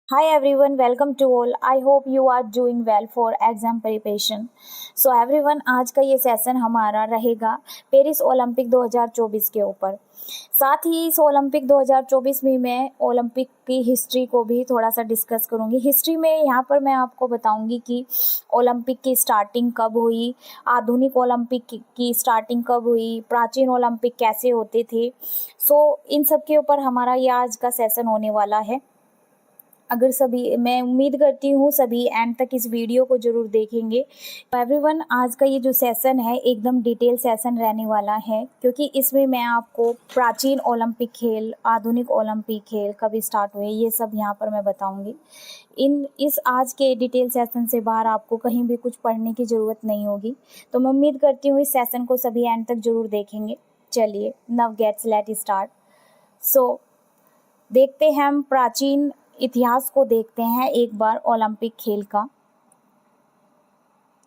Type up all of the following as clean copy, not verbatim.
Hi everyone, welcome to all. I hope you are doing well for exam preparation. So everyone, आज का ये session हमारा रहेगा Paris Olympic 2024 के ऊपर। साथ ही इस ओलंपिक 2024 में मैं ओलंपिक की हिस्ट्री को भी थोड़ा सा डिस्कस करूंगी। हिस्ट्री में यहाँ पर मैं आपको बताऊंगी कि ओलंपिक की स्टार्टिंग कब हुई, आधुनिक ओलंपिक की स्टार्टिंग कब हुई, प्राचीन ओलंपिक कैसे होते थे। इन सब के ऊपर हमारा ये आज का सेशन होने वाला है। अगर सभी मैं उम्मीद करती हूँ सभी एंड तक इस वीडियो को ज़रूर देखेंगे। तो एवरीवन, आज का ये जो सेशन है एकदम डिटेल सेशन रहने वाला है, क्योंकि इसमें मैं आपको प्राचीन ओलंपिक खेल, आधुनिक ओलंपिक खेल कब स्टार्ट हुए, ये सब यहाँ पर मैं बताऊँगी। इस आज के डिटेल सेशन से बाहर आपको कहीं भी कुछ पढ़ने की ज़रूरत नहीं होगी। तो मैं उम्मीद करती हूँ इस सेशन को सभी एंड तक ज़रूर देखेंगे। चलिए नव गेट्स लेट स्टार्ट। देखते हैं हम प्राचीन इतिहास को, देखते हैं एक बार ओलंपिक खेल का।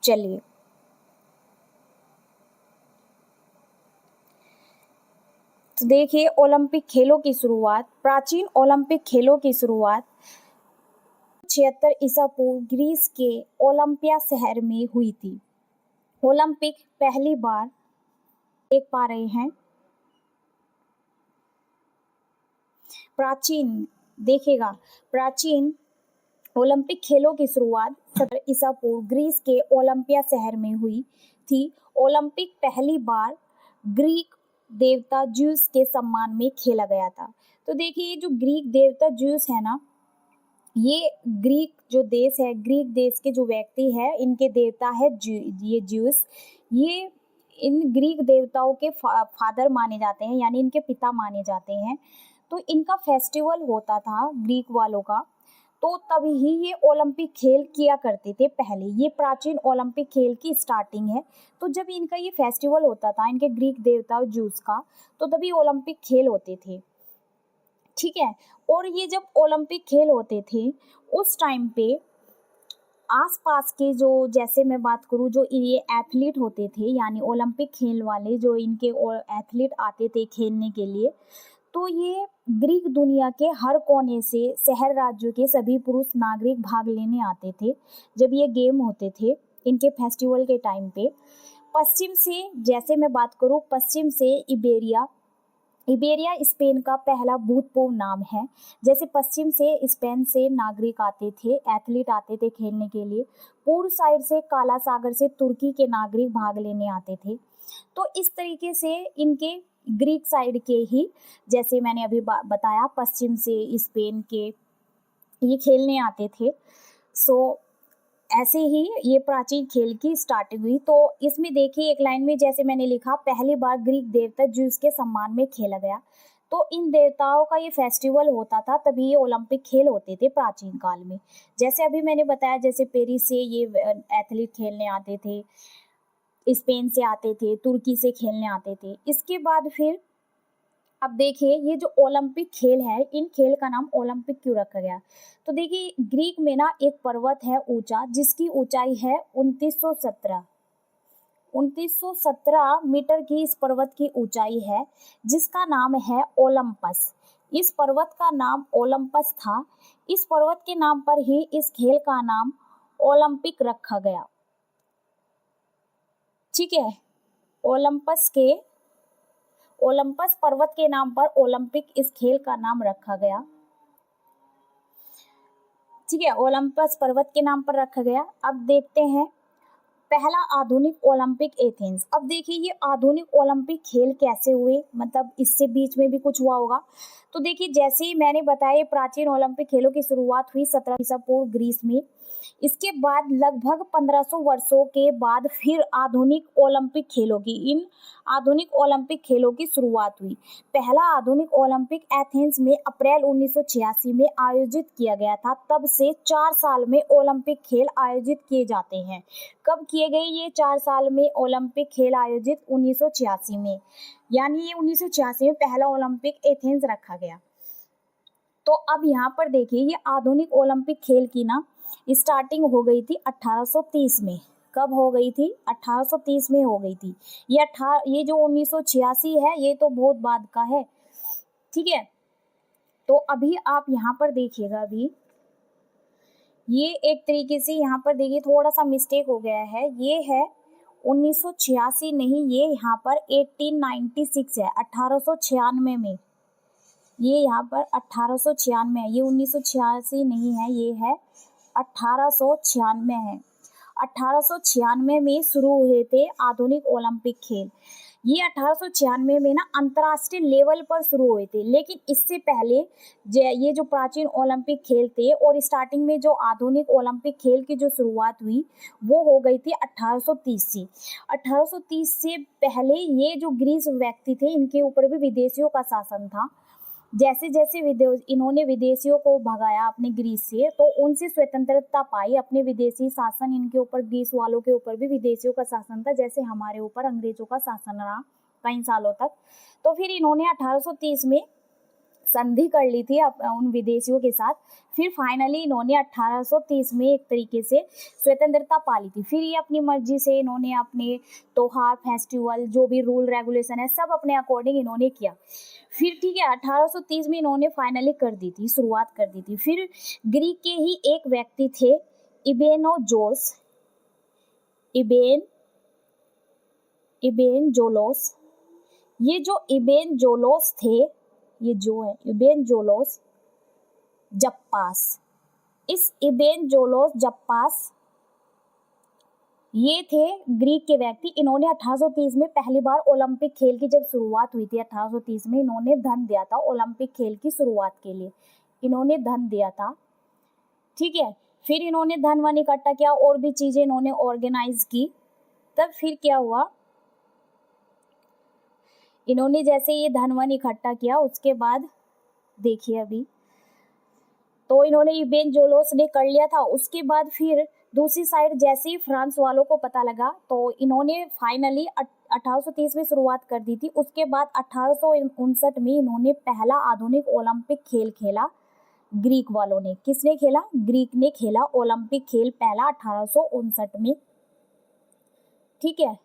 चलिए तो देखिए, ओलंपिक खेलों की शुरुआत, प्राचीन ओलंपिक खेलों की शुरुआत 76 ईसा पूर्व ग्रीस के ओलंपिया शहर में हुई थी। ओलंपिक पहली बार देख पा रहे हैं, प्राचीन ओलंपिक खेलों की शुरुआत 70 ईसा पूर्व ग्रीस के ओलंपिया शहर में हुई थी। ओलंपिक पहली बार ग्रीक देवता ज्यूस के सम्मान में खेला गया था। तो देखिए, ये जो ग्रीक देवता ज्यूस है ना, ये ग्रीक जो देश है, ग्रीक देश के जो व्यक्ति है, इनके देवता है ये ज्यूस। ये इन ग्रीक देवताओं के फादर माने जाते हैं, यानी इनके पिता माने जाते हैं। तो इनका फेस्टिवल होता था ग्रीक वालों का, तो तभी ही ये ओलंपिक खेल किया करते थे। पहले ये प्राचीन ओलंपिक खेल की स्टार्टिंग है। तो जब इनका ये फेस्टिवल होता था, इनके ग्रीक देवता ज्यूस का, तो तभी ओलंपिक खेल होते थे। ठीक है। और ये जब ओलंपिक खेल होते थे उस टाइम पे आसपास के जो, जैसे मैं बात करूँ, जो ये एथलीट होते थे, यानी ओलंपिक खेल वाले जो इनके एथलीट आते थे खेलने के लिए, तो ये ग्रीक दुनिया के हर कोने से, शहर राज्यों के सभी पुरुष नागरिक भाग लेने आते थे जब ये गेम होते थे इनके फेस्टिवल के टाइम पे। पश्चिम से, जैसे मैं बात करूँ, पश्चिम से इबेरिया स्पेन का पहला भूतपूर्व नाम है। जैसे पश्चिम से स्पेन से नागरिक आते थे, एथलीट आते थे खेलने के लिए। पूर्व साइड से, काला सागर से तुर्की के नागरिक भाग लेने आते थे। तो इस तरीके से इनके ग्रीक साइड के ही, जैसे मैंने अभी बताया, पश्चिम से स्पेन के ये खेलने आते थे। ऐसे ही ये प्राचीन खेल की स्टार्टिंग हुई। तो इसमें देखिए, एक लाइन में जैसे मैंने लिखा, पहली बार ग्रीक देवता ज्यूस के सम्मान में खेला गया। तो इन देवताओं का ये फेस्टिवल होता था, तभी ये ओलंपिक खेल होते थे प्राचीन काल में। जैसे अभी मैंने बताया, जैसे पेरिस से ये एथलीट खेलने आते थे, स्पेन से आते थे, तुर्की से खेलने आते थे। इसके बाद फिर अब देखिए, ये जो ओलंपिक खेल है, इन खेल का नाम ओलंपिक क्यों रखा गया। तो देखिए, ग्रीक में ना एक पर्वत है ऊंचा, जिसकी ऊंचाई है 2917 मीटर की इस पर्वत की ऊंचाई है, जिसका नाम है ओलंपस। इस पर्वत का नाम ओलंपस था। इस पर्वत के नाम पर ही इस खेल का नाम ओलंपिक रखा गया। ठीक है। ओलंपस पर्वत के नाम पर ओलंपिक इस खेल का नाम रखा गया। ठीक है, ओलंपस पर्वत के नाम पर रखा गया। अब देखते हैं पहला आधुनिक ओलंपिक एथेंस। अब देखिए, ये आधुनिक ओलंपिक खेल कैसे हुए, मतलब इससे बीच में भी कुछ हुआ होगा। तो देखिए, जैसे ही मैंने बताया, प्राचीन ओलंपिक खेलों की शुरुआत हुई 17 ईसा पूर्व ग्रीस में। इसके बाद लगभग 1500 वर्षों के बाद फिर आधुनिक ओलंपिक खेलों की, इन आधुनिक ओलंपिक खेलों की शुरुआत हुई। पहला आधुनिक ओलंपिक एथेंस में अप्रैल 1986 में आयोजित किया गया था। तब से 4 साल में ओलंपिक खेल आयोजित किए जाते हैं। कब किए गए ये 4 साल में ओलंपिक खेल आयोजित? 1986 में, यानी ये 1986 में पहला ओलंपिक एथेंस रखा गया। तो अब यहाँ पर देखिए, ये आधुनिक ओलंपिक खेल की ना स्टार्टिंग हो गई थी 1830 में। कब हो गई थी? 1830 में हो गई थी। ये जो 1986 है, ये तो बहुत बाद का है। ठीक है। तो अभी आप यहाँ पर देखिएगा, अभी ये एक तरीके से यहाँ पर देखिए थोड़ा सा मिस्टेक हो गया है, ये है 1986 नहीं, ये यहाँ पर 1896 है, 1896 में, ये यहाँ पर 1896 है, ये 1986 नहीं है, ये है 1896 है। 1896 में शुरू हुए थे आधुनिक ओलंपिक खेल। ये 1896 में ना अंतर्राष्ट्रीय लेवल पर शुरू हुए थे, लेकिन इससे पहले ये जो प्राचीन ओलंपिक खेल थे और स्टार्टिंग में जो आधुनिक ओलंपिक खेल की जो शुरुआत हुई वो हो गई थी 1830 से। 1830 से पहले ये जो ग्रीस व्यक्ति थे इनके ऊपर भी विदेशियों का शासन था। जैसे जैसे इन्होंने विदेशियों को भगाया अपने ग्रीस से, तो उनसे स्वतंत्रता पाई। अपने विदेशी शासन इनके ऊपर, ग्रीस वालों के ऊपर भी विदेशियों का शासन था, जैसे हमारे ऊपर अंग्रेजों का शासन रहा कई सालों तक। तो फिर इन्होंने 1830 में संधि कर ली थी उन विदेशियों के साथ। फिर फाइनली इन्होंने 1830 में एक तरीके से स्वतंत्रता पा ली थी। फिर ये अपनी मर्जी से इन्होंने अपने त्योहार, फेस्टिवल, जो भी रूल रेगुलेशन है, सब अपने अकॉर्डिंग इन्होंने किया। फिर ठीक है, 1830 में इन्होंने फाइनली कर दी थी, शुरुआत कर दी थी। फिर ग्रीक के ही एक व्यक्ति थे, इबेन जोलोस। ये जो इबेन जोलोस थे, ये जो है इबेन जोलोस जप्पास, इस इबेन जोलोस जप्पास ये थे ग्रीक के व्यक्ति। इन्होंने 1830 में पहली बार ओलंपिक खेल की जब शुरुआत हुई थी, 1830 में इन्होंने धन दिया था ओलंपिक खेल की शुरुआत के लिए, इन्होंने धन दिया था। ठीक है, फिर इन्होंने धन वन इकट्ठा किया और भी चीजें इन्होंने ऑर्गेनाइज की। तब फिर क्या हुआ, इन्होंने जैसे ये धन वन इकट्ठा किया, उसके बाद देखिए अभी तो इन्होंने इबेन जोलोस ने कर लिया था। उसके बाद फिर दूसरी साइड जैसे ही फ्रांस वालों को पता लगा, तो इन्होंने फाइनली 1830 में शुरुआत कर दी थी। उसके बाद 1859 में इन्होंने पहला आधुनिक ओलंपिक खेल खेला। ग्रीक वालों ने, किसने खेला, ग्रीक ने खेला ओलंपिक खेल पहला 1859 में। ठीक है,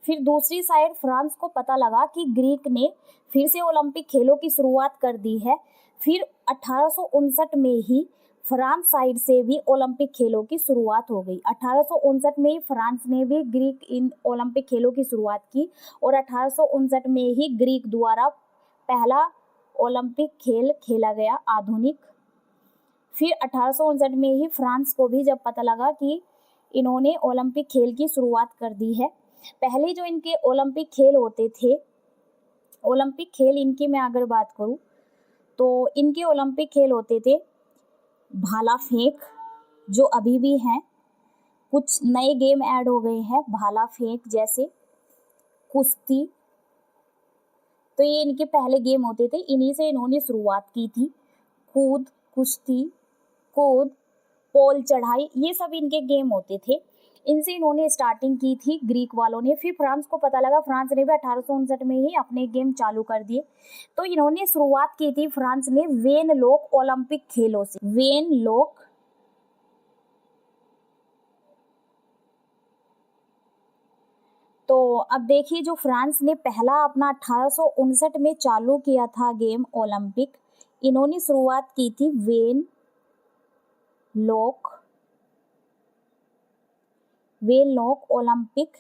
फिर दूसरी साइड फ्रांस को पता लगा कि ग्रीक ने फिर से ओलंपिक खेलों की शुरुआत कर दी है। फिर 1859 में ही फ्रांस साइड से भी ओलंपिक खेलों की शुरुआत हो गई। 1859 में ही फ्रांस ने भी ग्रीक इन ओलंपिक खेलों की शुरुआत की और 1859 में ही ग्रीक द्वारा पहला ओलंपिक खेल खेला गया आधुनिक। फिर 1859 में ही फ्रांस को भी जब पता लगा कि इन्होंने ओलंपिक खेल की शुरुआत कर दी है। पहले जो इनके ओलंपिक खेल होते थे, ओलंपिक खेल इनकी मैं अगर बात करूं तो इनके ओलंपिक खेल होते थे भाला फेंक, जो अभी भी हैं, कुछ नए गेम ऐड हो गए हैं, भाला फेंक जैसे, कुश्ती, तो ये इनके पहले गेम होते थे, इन्हीं से इन्होंने शुरुआत की थी। कूद, कुश्ती, कूद, पोल चढ़ाई, ये सब इनके गेम होते थे, इनसे इन्होंने स्टार्टिंग की थी ग्रीक वालों ने। फिर फ्रांस को पता लगा, फ्रांस ने भी 1859 में ही अपने गेम चालू कर दिए। तो इन्होंने शुरुआत की थी फ्रांस ने वेनलोक ओलंपिक खेलों से, वेनलोक। तो अब देखिए, जो फ्रांस ने पहला अपना 1859 में चालू किया था गेम ओलंपिक, इन्होंने शुरुआत की थी वेनलोक ओलंपिक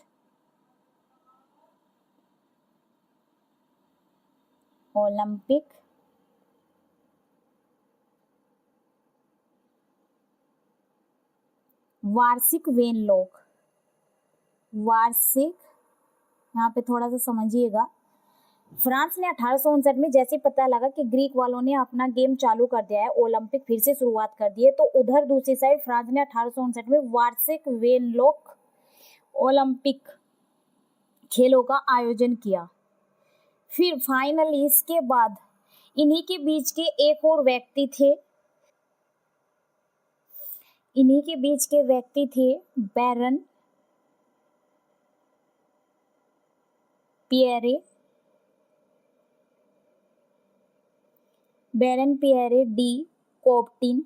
वार्षिक वार्षिक, यहाँ पे थोड़ा सा समझिएगा। फ्रांस ने 1859 में जैसे पता लगा कि ग्रीक वालों ने अपना गेम चालू कर दिया है, ओलंपिक फिर से शुरुआत कर दी है, तो उधर दूसरी साइड फ्रांस ने 1859 में वार्षिक वेनलोक ओलंपिक खेलों का आयोजन किया। फिर फाइनली इसके बाद इन्हीं के बीच के एक और व्यक्ति थे, इन्हीं के बीच के व्यक्ति थे बैरन पिएरे डी कोब्टिन।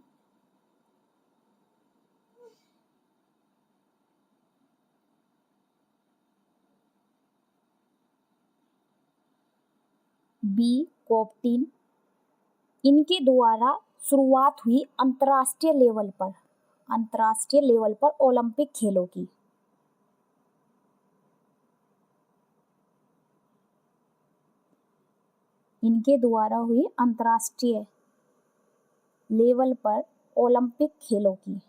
इनके द्वारा शुरुआत हुई अंतर्राष्ट्रीय लेवल पर। अंतर्राष्ट्रीय लेवल पर ओलंपिक खेलों की। इनके द्वारा हुई अंतर्राष्ट्रीय लेवल पर ओलंपिक खेलों की।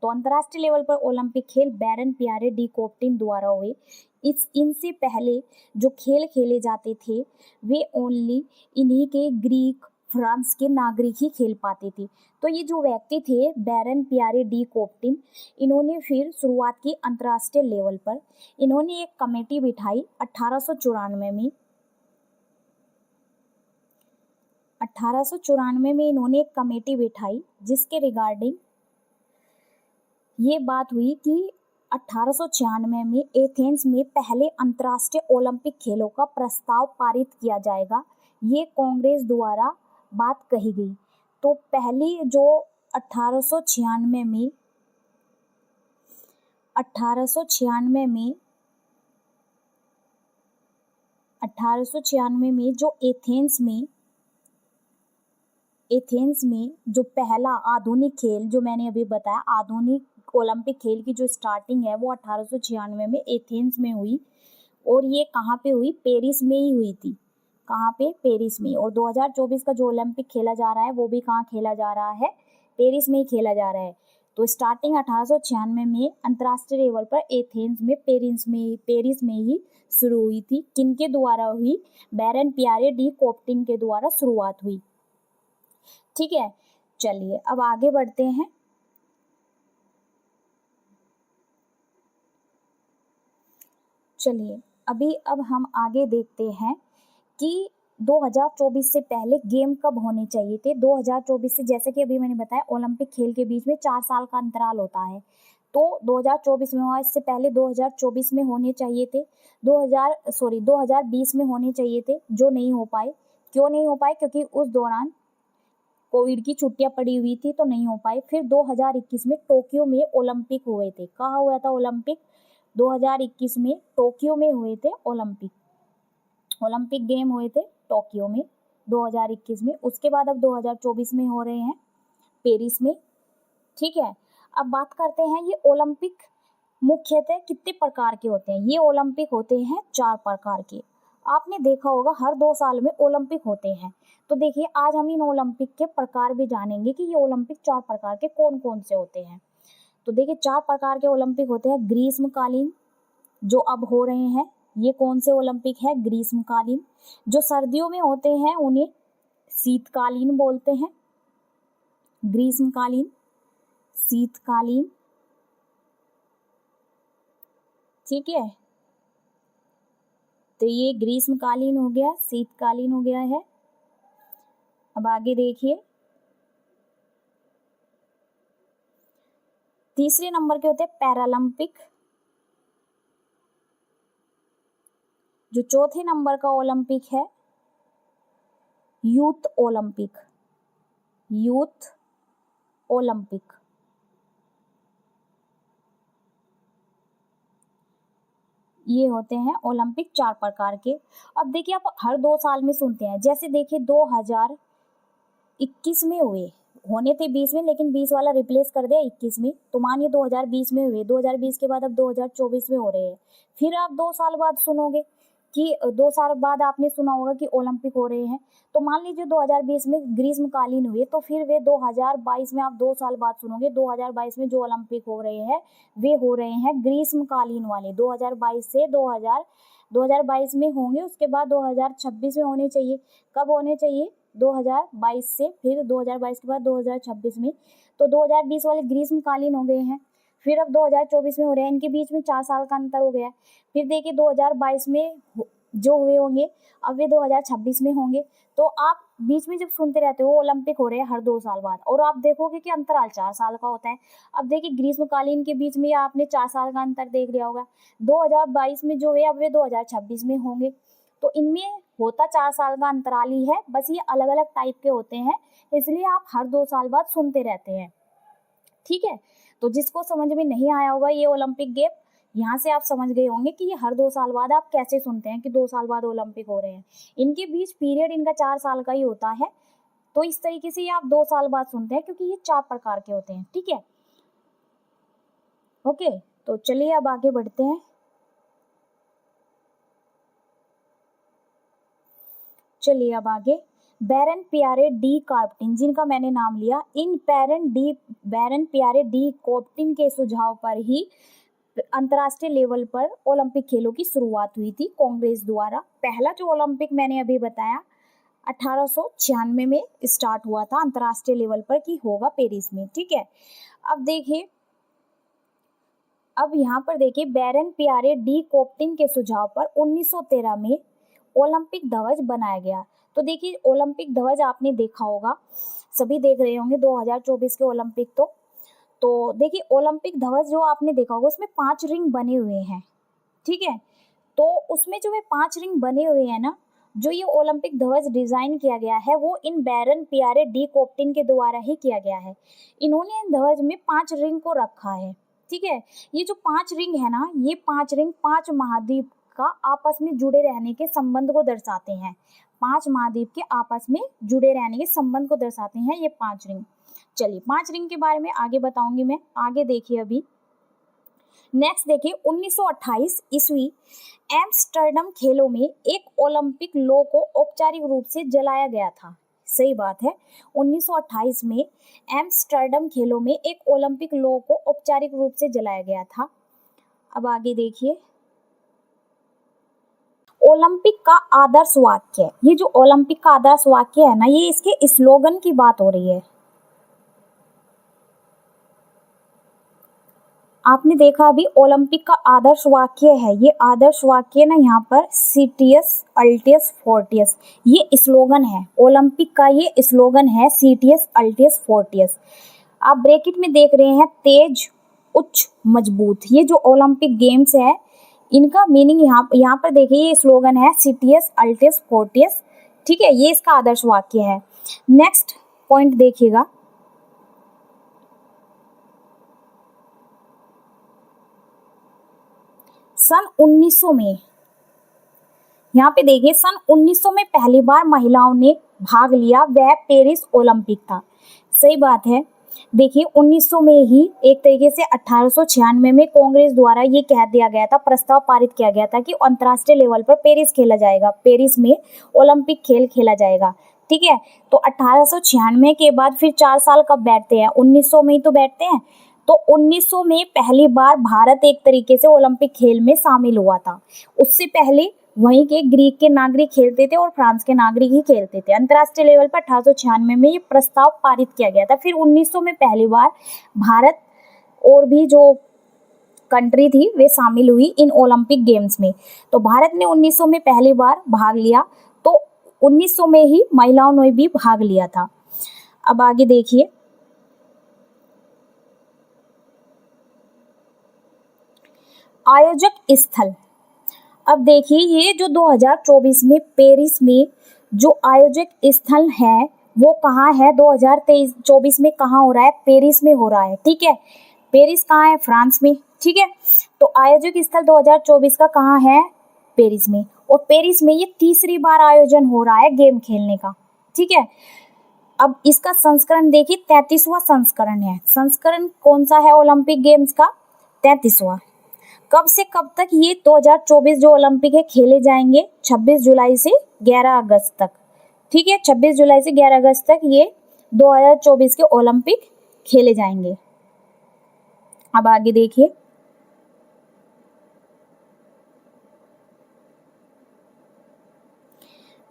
तो अंतर्राष्ट्रीय लेवल पर ओलंपिक खेल बैरन पियरे डी कॉब्र्टिन द्वारा हुए। इनसे पहले जो खेल खेले जाते थे वे ओनली इन्हीं के ग्रीक, फ्रांस के नागरिक ही खेल पाते थे। तो ये जो व्यक्ति थे बैरन पियरे डी कॉब्र्टिन, इन्होंने फिर शुरुआत की अंतर्राष्ट्रीय लेवल पर। इन्होंने एक कमेटी बिठाई 1894 में इन्होंने एक कमेटी बिठाई जिसके रिगार्डिंग ये बात हुई कि 1896 में एथेंस में पहले अंतर्राष्ट्रीय ओलंपिक खेलों का प्रस्ताव पारित किया जाएगा। ये कांग्रेस द्वारा बात कही गई। तो पहली जो 1896 में जो एथेंस में जो पहला आधुनिक खेल, जो मैंने अभी बताया आधुनिक ओलंपिक खेल की जो स्टार्टिंग है वो 1896 में एथेंस में हुई। और ये कहाँ पे हुई? पेरिस में ही हुई थी। कहाँ पे? पेरिस में। और 2024 का जो ओलंपिक खेला जा रहा है वो भी कहाँ खेला जा रहा है? पेरिस में ही खेला जा रहा है। तो स्टार्टिंग 1896 में अंतर्राष्ट्रीय लेवल पर एथेंस में पेरिस में ही शुरू हुई थी। किनके द्वारा हुई? बैरन पियरे डी कॉब्र्टिन के द्वारा शुरुआत हुई। ठीक है, चलिए अब आगे बढ़ते हैं। अब हम आगे देखते हैं कि 2024 से पहले गेम कब होने चाहिए थे। 2024 से, जैसे कि अभी मैंने बताया, ओलंपिक खेल के बीच में 4 साल का अंतराल होता है। तो 2024 में हुआ, इससे पहले 2024 में होने चाहिए थे। 2020 में होने चाहिए थे, जो नहीं हो पाए। क्यों नहीं हो पाए? क्योंकि उस दौरान कोविड की छुट्टियां पड़ी हुई थी, तो नहीं हो पाए। फिर 2021 में टोक्यो में ओलंपिक हुए थे। कहाँ हुआ था ओलंपिक? 2021 में टोक्यो में हुए थे ओलंपिक गेम हुए थे टोक्यो में 2021 में। उसके बाद अब 2024 में हो रहे हैं पेरिस में। ठीक है, अब बात करते हैं ये ओलंपिक मुख्यतः कितने प्रकार के होते हैं। ये ओलंपिक होते हैं 4 प्रकार के। आपने देखा होगा हर 2 साल में ओलंपिक होते हैं। तो देखिए, आज हम इन ओलंपिक के प्रकार भी जानेंगे कि ये ओलंपिक 4 प्रकार के कौन कौन से होते हैं। तो देखिए, 4 प्रकार के ओलंपिक होते हैं। ग्रीष्मकालीन, जो अब हो रहे हैं, ये कौन से ओलंपिक है? ग्रीष्मकालीन। जो सर्दियों में होते हैं उन्हें शीतकालीन बोलते हैं। ग्रीष्मकालीन, शीतकालीन। ठीक है, तो ये ग्रीष्मकालीन हो गया, शीतकालीन हो गया है। अब आगे देखिए, तीसरे नंबर के होते हैं पैरालंपिक। जो चौथे नंबर का ओलंपिक है यूथ ओलंपिक। ये होते हैं ओलंपिक 4 प्रकार के। अब देखिए, आप हर 2 साल में सुनते हैं। जैसे देखिए 2021 में हुए, होने थे 20 में, लेकिन 20 वाला रिप्लेस कर दिया 21 में। तो मानिए 2020 में हुए, 2020 के बाद अब 2024 में हो रहे हैं। फिर आप 2 साल बाद सुनोगे कि 2 साल बाद आपने सुना होगा कि ओलंपिक हो रहे हैं। तो मान लीजिए 2020 में ग्रीष्मकालीन हुए, तो फिर वे 2022 में आप 2 साल बाद सुनोगे 2022 में जो ओलंपिक हो रहे हैं वे हो रहे हैं ग्रीष्मकालीन वाले। 2022 में होंगे, उसके बाद 2026 में होने चाहिए। कब होने चाहिए? 2022 से, फिर 2022 के बाद 2026 में। तो 2020 वाले ग्रीष्मकालीन हो गए हैं। फिर अब 2024 में हो रहे हैं। इनके बीच में 4 साल का अंतर हो गया। फिर देखिए 2022 में जो हुए होंगे, अब वे 2026 में होंगे। तो आप बीच में जब सुनते रहते हो ओलंपिक हो रहे हैं हर 2 साल बाद, और आप देखोगे कि अंतराल 4 साल का होता है। अब देखिए ग्रीष्मकालीन के बीच में आपने 4 साल का अंतर देख लिया होगा। 2022 में जो है अब वे 2026 में होंगे। तो इनमें होता 4 साल का अंतराल ही है, बस ये अलग अलग टाइप के होते हैं, इसलिए आप हर 2 साल बाद सुनते रहते हैं। ठीक है, तो जिसको समझ में नहीं आया होगा ये ओलंपिक गेम, यहाँ से आप समझ गए होंगे कि ये हर 2 साल बाद आप कैसे सुनते हैं कि 2 साल बाद ओलंपिक हो रहे हैं। इनके बीच पीरियड इनका 4 साल का ही होता है। तो इस तरीके से ये आप 2 साल बाद सुनते हैं, क्योंकि ये 4 प्रकार के होते हैं। ठीक है, ओके, तो चलिए अब आगे बढ़ते हैं। चलिए अब आगे, बैरन पियरे डी कॉर्बटिन, जिनका मैंने नाम लिया, इन बैरन पियरे डी कॉर्बटिन के सुझाव पर ही अंतर्राष्ट्रीय लेवल पर ओलंपिक खेलों की शुरुआत हुई थी कांग्रेस द्वारा। पहला जो ओलंपिक मैंने अभी बताया 1896 में स्टार्ट हुआ था अंतर्राष्ट्रीय लेवल पर कि होगा पेरिस में, ठीक है। अब यहाँ पर देखिए बैरन पियरे डी कॉर्बटिन के सुझाव पर 1913 में ओलंपिक ध्वज बनाया गया। तो देखिए ओलंपिक ध्वज आपने देखा होगा, सभी देख रहे होंगे 2024 के ओलंपिक। तो देखिए ओलंपिक ध्वज जो आपने देखा होगा उसमें 5 रिंग बने हुए हैं, ठीक है। तो उसमें जो 5 रिंग बने हुए हैं ना, जो ये ओलंपिक ध्वज डिजाइन किया गया है वो इन बैरन पियरे डी कॉर्बटिन के द्वारा ही किया गया है। इन्होंने ध्वज में 5 रिंग को रखा है, ठीक है। ये जो 5 रिंग है ना, ये 5 रिंग 5 महाद्वीप का आपस में जुड़े रहने के संबंध को दर्शाते हैं। 5 महाद्वीप के आपस में जुड़े रहने के संबंध को दर्शाते हैं ये 5 रिंग। चलिए 5 रिंग के बारे में आगे बताऊंगी मैं, आगे देखिए। अभी नेक्स्ट देखिए 1928 ईस्वी एम्स्टर्डम खेलों में एक ओलंपिक लौ को औपचारिक रूप से जलाया गया था। सही बात है, 1928 में एम्स्टर्डम खेलों में एक ओलंपिक लौ को औपचारिक रूप से जलाया गया था। अब आगे देखिए ओलंपिक का आदर्श वाक्य, ये जो ओलंपिक का आदर्श वाक्य है ना, ये इसके स्लोगन की बात हो रही है। आपने देखा अभी ओलंपिक का आदर्श वाक्य है, ये आदर्श वाक्य ना यहाँ पर सिटियस अल्टियस फोर्टियस, ये स्लोगन है ओलंपिक का, ये स्लोगन है सिटियस अल्टियस फोर्टियस। आप ब्रैकेट में देख रहे हैं तेज उच्च मजबूत, ये जो ओलंपिक गेम्स है इनका मीनिंग यहाँ पर देखिए, ये स्लोगन है सिटियस अल्टियस फोर्टियस, ठीक है, ये इसका आदर्श वाक्य है। नेक्स्ट पॉइंट देखिएगा, सन 1900 में, यहाँ पे देखिए सन 1900 में पहली बार महिलाओं ने भाग लिया, वह पेरिस ओलंपिक था। सही बात है, देखिए 1900 में ही एक तरीके से 1896 में कांग्रेस द्वारा ये कह दिया गया था, प्रस्ताव पारित किया गया था कि अंतर्राष्ट्रीय लेवल पर पेरिस खेला जाएगा, पेरिस में ओलंपिक खेल खेला जाएगा, ठीक है। तो 1896 के बाद फिर 4 साल कब बैठते हैं, 1900 में ही तो बैठते हैं। तो 1900 में पहली बार भारत एक तरीके से ओलंपिक खेल में शामिल हुआ था। उससे पहले वहीं के ग्रीक के नागरिक खेलते थे और फ्रांस के नागरिक ही खेलते थे। अंतर्राष्ट्रीय लेवल पर 1896 में ये प्रस्ताव पारित किया गया था। फिर 1900 में पहली बार भारत और भी जो कंट्री थी वे शामिल हुई इन ओलंपिक गेम्स में। तो भारत ने 1900 में पहली बार भाग लिया, तो 1900 में ही महिलाओं ने भी भाग लिया था। अब आगे देखिए, आयोजक स्थल। अब देखिए ये जो 2024 में पेरिस में जो आयोजक स्थल है वो कहाँ है, 2024 में कहाँ हो रहा है, पेरिस में हो रहा है, ठीक है। पेरिस कहाँ है, फ्रांस में, ठीक है। तो आयोजक स्थल 2024 का कहाँ है, पेरिस में। और पेरिस में ये तीसरी बार आयोजन हो रहा है गेम खेलने का, ठीक है। अब इसका संस्करण देखिए 33वां संस्करण है। संस्करण कौन सा है ओलंपिक गेम्स का, 33वां। कब से कब तक ये 2024 जो ओलंपिक है खेले जाएंगे, 26 जुलाई से 11 अगस्त तक, ठीक है। 26 जुलाई से 11 अगस्त तक ये 2024 के ओलंपिक खेले जाएंगे। अब आगे देखिए,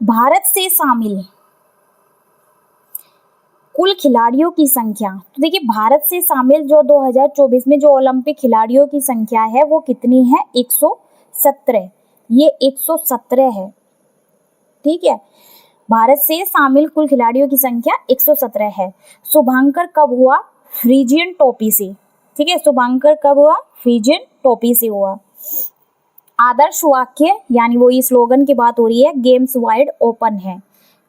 भारत से शामिल कुल खिलाड़ियों की संख्या। तो देखिए भारत से शामिल जो 2024 में जो ओलंपिक खिलाड़ियों की संख्या है वो कितनी है, 117। ये 117 है, ठीक है। भारत से शामिल कुल खिलाड़ियों की संख्या 117 है। शुभांकर कब हुआ, फ्रीजियन टोपी से, ठीक है। शुभांकर कब हुआ, फ्रीजियन टोपी से हुआ। आदर्श वाक्य यानी वो ये स्लोगन की बात हो रही है, गेम्स वाइड ओपन है।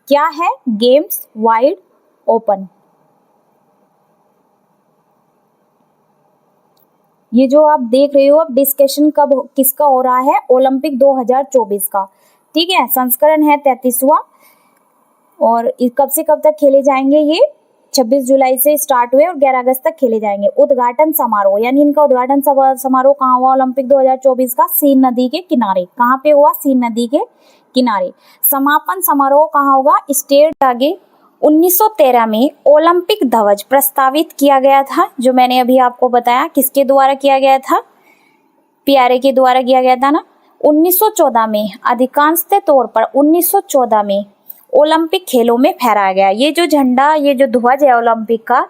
क्या है, गेम्स वाइड ओपन। ये जो आप देख रहे हो अब डिस्कशन कब किसका हो रहा है, ओलंपिक 2024 का, ठीक है। संस्करण है 33वां और कब से कब तक खेले जाएंगे, ये 26 जुलाई से स्टार्ट हुए और 11 अगस्त तक खेले जाएंगे। उद्घाटन समारोह, यानी इनका उद्घाटन समारोह कहाँ हुआ ओलंपिक 2024 का? सीन नदी के किनारे। कहाँ पे हुआ? सीन नदी के किनारे। समापन समारोह कहाँ होगा? स्टेट आगे 1913 में ओलंपिक ध्वज प्रस्तावित किया गया था, जो मैंने अभी आपको बताया किसके द्वारा किया गया था? पियारे के द्वारा किया गया था ना। 1914 में अधिकांशतः तौर पर 1914 में ओलंपिक खेलों में फहराया गया। ये जो झंडा, ये जो ध्वज है ओलंपिक का,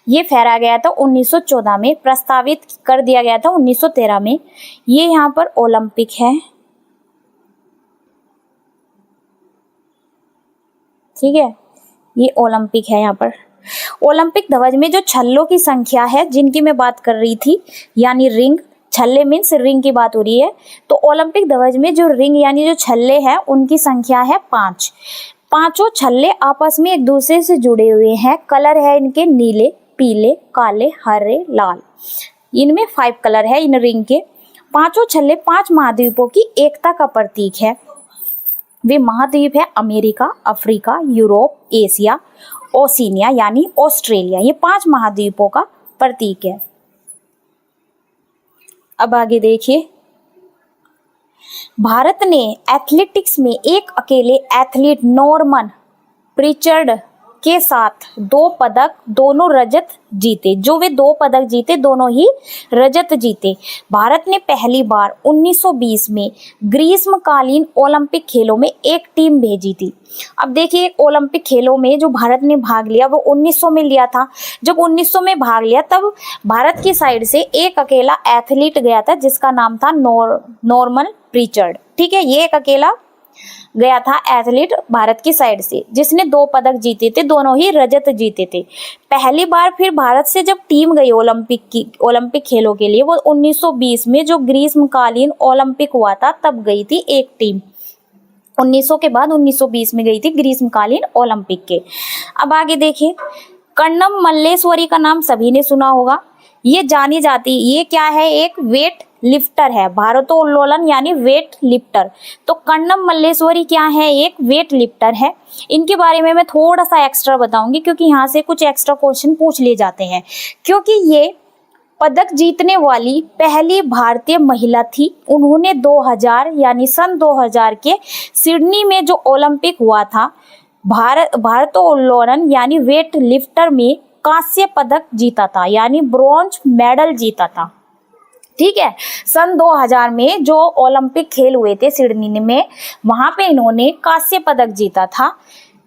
ये फहराया गया था 1914 में, प्रस्तावित कर दिया गया था 1913 में। ये यहाँ पर ओलंपिक है, ठीक है, ये ओलंपिक है। यहाँ पर ओलंपिक ध्वज में जो छल्लों की संख्या है, जिनकी मैं बात कर रही थी, यानी रिंग, छल्ले मीन्स रिंग की बात हो रही है, तो ओलंपिक ध्वज में जो रिंग यानी जो छल्ले हैं उनकी संख्या है 5। पांचों छल्ले आपस में एक दूसरे से जुड़े हुए हैं। कलर है इनके नीले, पीले, काले, हरे, लाल। इनमें 5 कलर है इन रिंग के। पांचों छल्ले 5 महाद्वीपों की एकता का प्रतीक है। वे महाद्वीप है America, Africa, Europe, Asia, Oceania यानी ऑस्ट्रेलिया। ये 5 महाद्वीपों का प्रतीक है। अब आगे देखिए, भारत ने एथलेटिक्स में एक अकेले एथलीट नॉर्मन प्रिचर्ड के साथ 2 पदक, दोनों रजत जीते। जो वे 2 पदक जीते, दोनों ही रजत जीते। भारत ने पहली बार 1920 में ग्रीष्मकालीन ओलंपिक खेलों में एक टीम भेजी थी। अब देखिए, ओलंपिक खेलों में जो भारत ने भाग लिया वो 1900 में लिया था। जब 1900 में भाग लिया तब भारत की साइड से एक अकेला एथलीट गया था जिसका नाम था नॉर्मन प्रिचर्ड। ठीक है, ये एक अकेला गया था एथलीट भारत की साइड से, जिसने 2 पदक जीते थे, दोनों ही रजत जीते थे। पहली बार फिर भारत से जब टीम गई ओलंपिक खेलों के लिए, वो 1920 में जो ग्रीष्मकालीन ओलंपिक हुआ था तब गई थी एक टीम। 1900 के बाद 1920 में गई थी ग्रीष्मकालीन ओलंपिक के। अब आगे देखिए, कर्णम मल्लेश्वरी का नाम सभी ने सुना होगा। ये जानी जाती, ये क्या है? एक वेट लिफ्टर है, भारोत्तोलन यानी वेट लिफ्टर। तो कर्णम मल्लेश्वरी क्या है? एक वेट लिफ्टर है। इनके बारे में मैं थोड़ा सा एक्स्ट्रा बताऊंगी क्योंकि यहाँ से कुछ एक्स्ट्रा क्वेश्चन पूछ लिए जाते हैं। क्योंकि ये पदक जीतने वाली पहली भारतीय महिला थी। उन्होंने 2000 यानी सन 2000 के सिडनी में जो ओलंपिक हुआ था, भारोत्तोलन यानी वेट लिफ्टर में कांस्य पदक जीता था, यानी ब्रॉन्ज मेडल जीता था। ठीक है, सन 2000 में जो ओलंपिक खेल हुए थे सिडनी में, वहां पे इन्होंने कांस्य पदक जीता था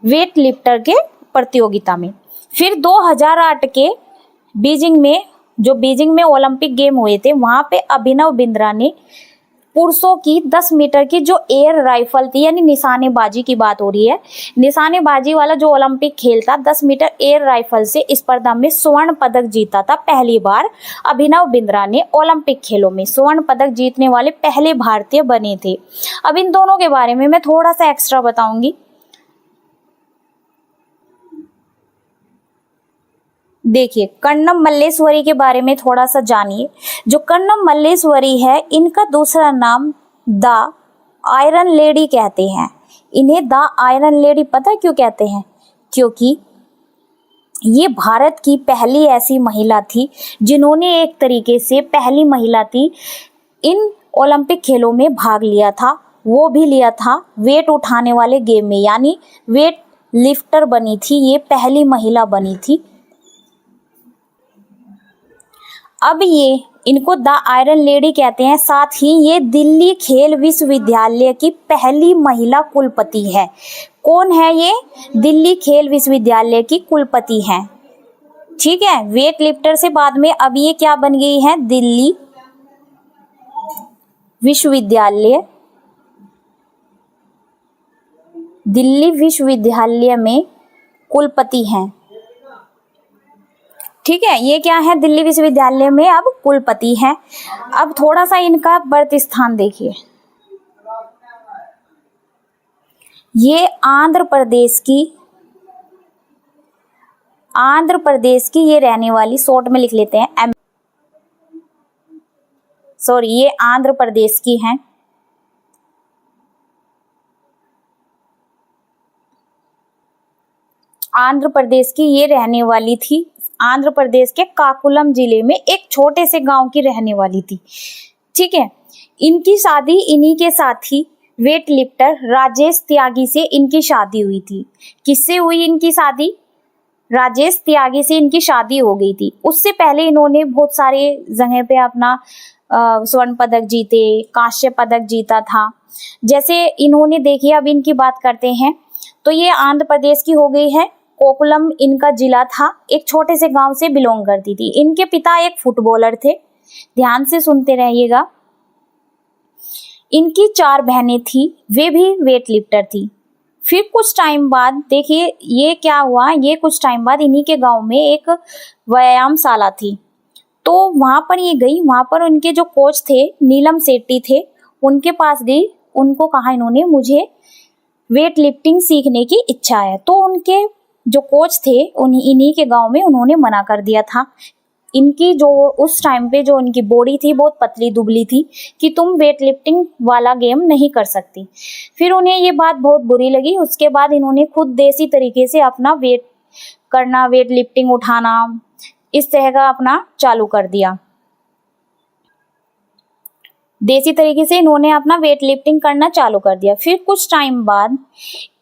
वेट लिफ्टर के प्रतियोगिता में। फिर 2008 के बीजिंग में ओलंपिक गेम हुए थे, वहां पे अभिनव बिंद्रा ने पुरुषों की 10 मीटर की जो एयर राइफल थी, यानी निशानेबाजी की बात हो रही है, निशानेबाजी वाला जो ओलंपिक खेल था, 10 मीटर एयर राइफल से स्पर्धा में स्वर्ण पदक जीता था। पहली बार अभिनव बिंद्रा ने ओलंपिक खेलों में स्वर्ण पदक जीतने वाले पहले भारतीय बने थे। अब इन दोनों के बारे में मैं थोड़ा सा एक्स्ट्रा बताऊंगी। देखिए, कर्णम मल्लेश्वरी के बारे में थोड़ा सा जानिए। जो कर्णम मल्लेश्वरी है, इनका दूसरा नाम द आयरन लेडी कहते हैं। इन्हें द आयरन लेडी पता क्यों कहते हैं? क्योंकि ये भारत की पहली ऐसी महिला थी जिन्होंने एक तरीके से पहली महिला थी इन ओलंपिक खेलों में भाग लिया था। वो भी लिया था वेट उठाने वाले गेम में, यानी वेट लिफ्टर बनी थी, ये पहली महिला बनी थी। अब ये इनको द आयरन लेडी कहते हैं। साथ ही ये दिल्ली खेल विश्वविद्यालय की पहली महिला कुलपति है। कौन है ये? दिल्ली खेल विश्वविद्यालय की कुलपति हैं। ठीक है, वेट लिफ्टर से बाद में अब ये क्या बन गई है? दिल्ली विश्वविद्यालय में कुलपति हैं। ठीक है, ये क्या है? दिल्ली विश्वविद्यालय में अब कुलपति हैं। अब थोड़ा सा इनका बर्थ स्थान देखिए। ये आंध्र प्रदेश की ये रहने वाली, शॉर्ट में लिख लेते हैं ये आंध्र प्रदेश की हैं। आंध्र प्रदेश की ये रहने वाली थी। आंध्र प्रदेश के काकुलम जिले में एक छोटे से गांव की रहने वाली थी। ठीक है, इनकी शादी इन्हीं के साथ ही वेट लिफ्टर राजेश त्यागी से इनकी शादी हुई थी। किससे हुई इनकी शादी? राजेश त्यागी से इनकी शादी हो गई थी। उससे पहले इन्होंने बहुत सारे जगह पे अपना स्वर्ण पदक जीते, कांस्य पदक जीता था। जैसे इन्होंने देखिए, अब इनकी बात करते हैं तो ये आंध्र प्रदेश की हो गई है। कोकुलम इनका जिला था, एक छोटे से गांव से बिलोंग करती थी। इनके पिता एक फुटबॉलर थे। ध्यान से सुनते रहिएगा। इनकी 4 बहनें थी, वे भी वेट लिफ्टर थी। फिर कुछ टाइम बाद देखिए ये क्या हुआ, ये कुछ टाइम बाद इन्हीं के गांव में एक व्यायामशाला थी, तो वहां पर ये गई। वहां पर उनके जो कोच थे नीलम सेट्टी थे, उनके पास गई। उनको कहा इन्होंने मुझे वेट लिफ्टिंग सीखने की इच्छा है। तो उनके जो कोच थे इन्हीं के गांव में उन्होंने मना कर दिया था। इनकी जो उस टाइम पे जो इनकी बॉडी थी बहुत पतली दुबली थी कि तुम वेट लिफ्टिंग वाला गेम नहीं कर सकती। फिर उन्हें ये बात बहुत बुरी लगी। उसके बाद इन्होंने खुद देसी तरीके से अपना वेट करना, वेट लिफ्टिंग उठाना, इस तरह का अपना चालू कर दिया। देसी तरीके से इन्होंने अपना वेट लिफ्टिंग करना चालू कर दिया। फिर कुछ टाइम बाद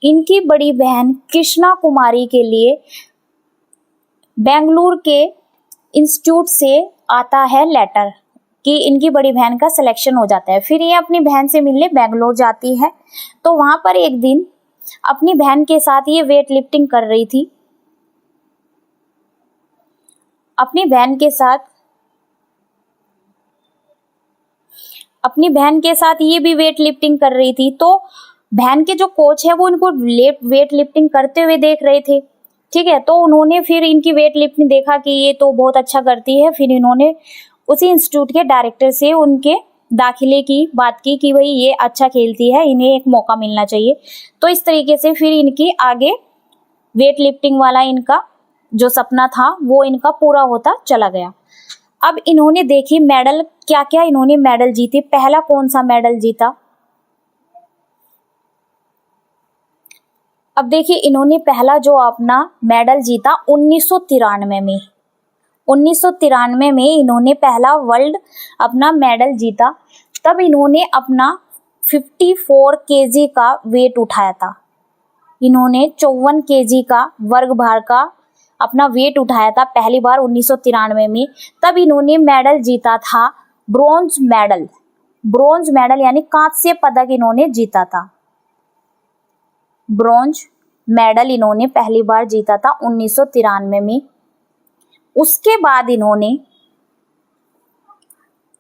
इनकी बड़ी बहन कृष्णा कुमारी के लिए बेंगलुरु के इंस्टीट्यूट से आता है लेटर कि इनकी बड़ी बहन का सिलेक्शन हो जाता है। फिर ये अपनी बहन से मिलने बेंगलोर जाती है। तो वहां पर एक दिन अपनी बहन के साथ ये वेट लिफ्टिंग कर रही थी। अपनी बहन के साथ ये भी वेट लिफ्टिंग कर रही थी। तो बहन के जो कोच है वो इनको वेट लिफ्टिंग करते हुए देख रहे थे। ठीक है, तो उन्होंने फिर इनकी वेट लिफ्टिंग देखा कि ये तो बहुत अच्छा करती है। फिर इन्होंने उसी इंस्टीट्यूट के डायरेक्टर से उनके दाखिले की बात की कि भाई ये अच्छा खेलती है, इन्हें एक मौका मिलना चाहिए। तो इस तरीके से फिर इनकी आगे वेट लिफ्टिंग वाला इनका जो सपना था वो इनका पूरा होता चला गया। अब इन्होंने देखी मेडल, क्या क्या इन्होंने मेडल जीते। पहला कौन सा मेडल जीता? अब देखिए इन्होंने पहला जो अपना मेडल जीता 1993 में। 1993 में इन्होंने पहला वर्ल्ड अपना मेडल जीता। तब इन्होंने अपना 54 केजी का वेट उठाया था। इन्होंने 54 केजी का वर्ग भार का अपना वेट उठाया था पहली बार 1993 में। तब इन्होंने मेडल जीता था ब्रॉन्ज मेडल। ब्रॉन्ज मेडल यानी कांस्य पदक इन्होंने जीता था। ब्रॉन्ज मेडल इन्होंने पहली बार जीता था 1993 में। उसके बाद इन्होंने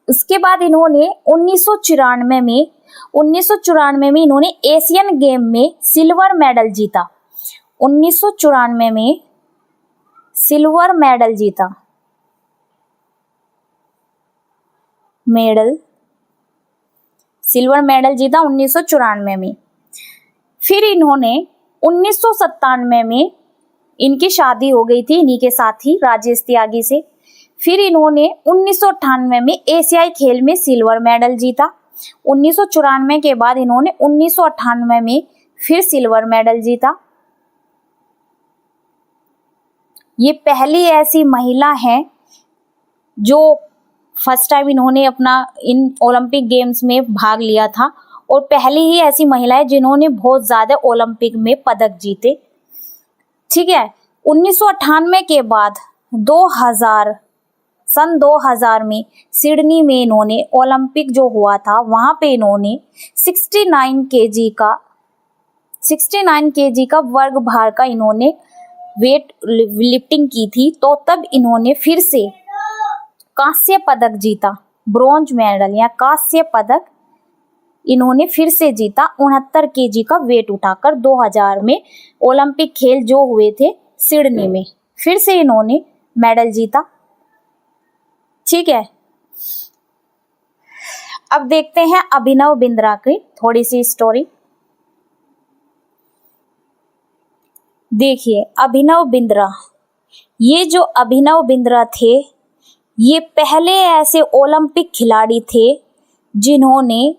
1994 में इन्होंने एशियन गेम में सिल्वर मेडल जीता। 1994 में सिल्वर मेडल जीता। सिल्वर मेडल जीता 1994 में। फिर इन्होंने 1997 में इनकी शादी हो गई थी इन्हीं के साथ ही राजेश त्यागी से। फिर इन्होंने 1998 में एशियाई खेल में सिल्वर मेडल जीता। 1994 के बाद इन्होंने 1998 में फिर सिल्वर मेडल जीता। ये पहली ऐसी महिला है जो फर्स्ट टाइम इन्होंने अपना इन ओलंपिक गेम्स में भाग लिया था, और पहली ही ऐसी महिला है जिन्होंने बहुत ज्यादा ओलंपिक में पदक जीते। ठीक है, 1998 के बाद सन 2000 में सिडनी में इन्होंने ओलंपिक जो हुआ था वहां पे इन्होंने 69 केजी का वर्ग भार का इन्होंने वेट लिफ्टिंग की थी। तो तब इन्होंने फिर से कांस्य पदक जीता। ब्रॉन्ज मेडल या कांस्य पदक इन्होंने फिर से जीता 69 केजी का वेट उठाकर 2000 में ओलंपिक खेल जो हुए थे सिडनी में। फिर से इन्होंने मेडल जीता। ठीक है, अब देखते हैं अभिनव बिंद्रा की थोड़ी सी स्टोरी। देखिए अभिनव बिंद्रा, ये जो अभिनव बिंद्रा थे ये पहले ऐसे ओलंपिक खिलाड़ी थे जिन्होंने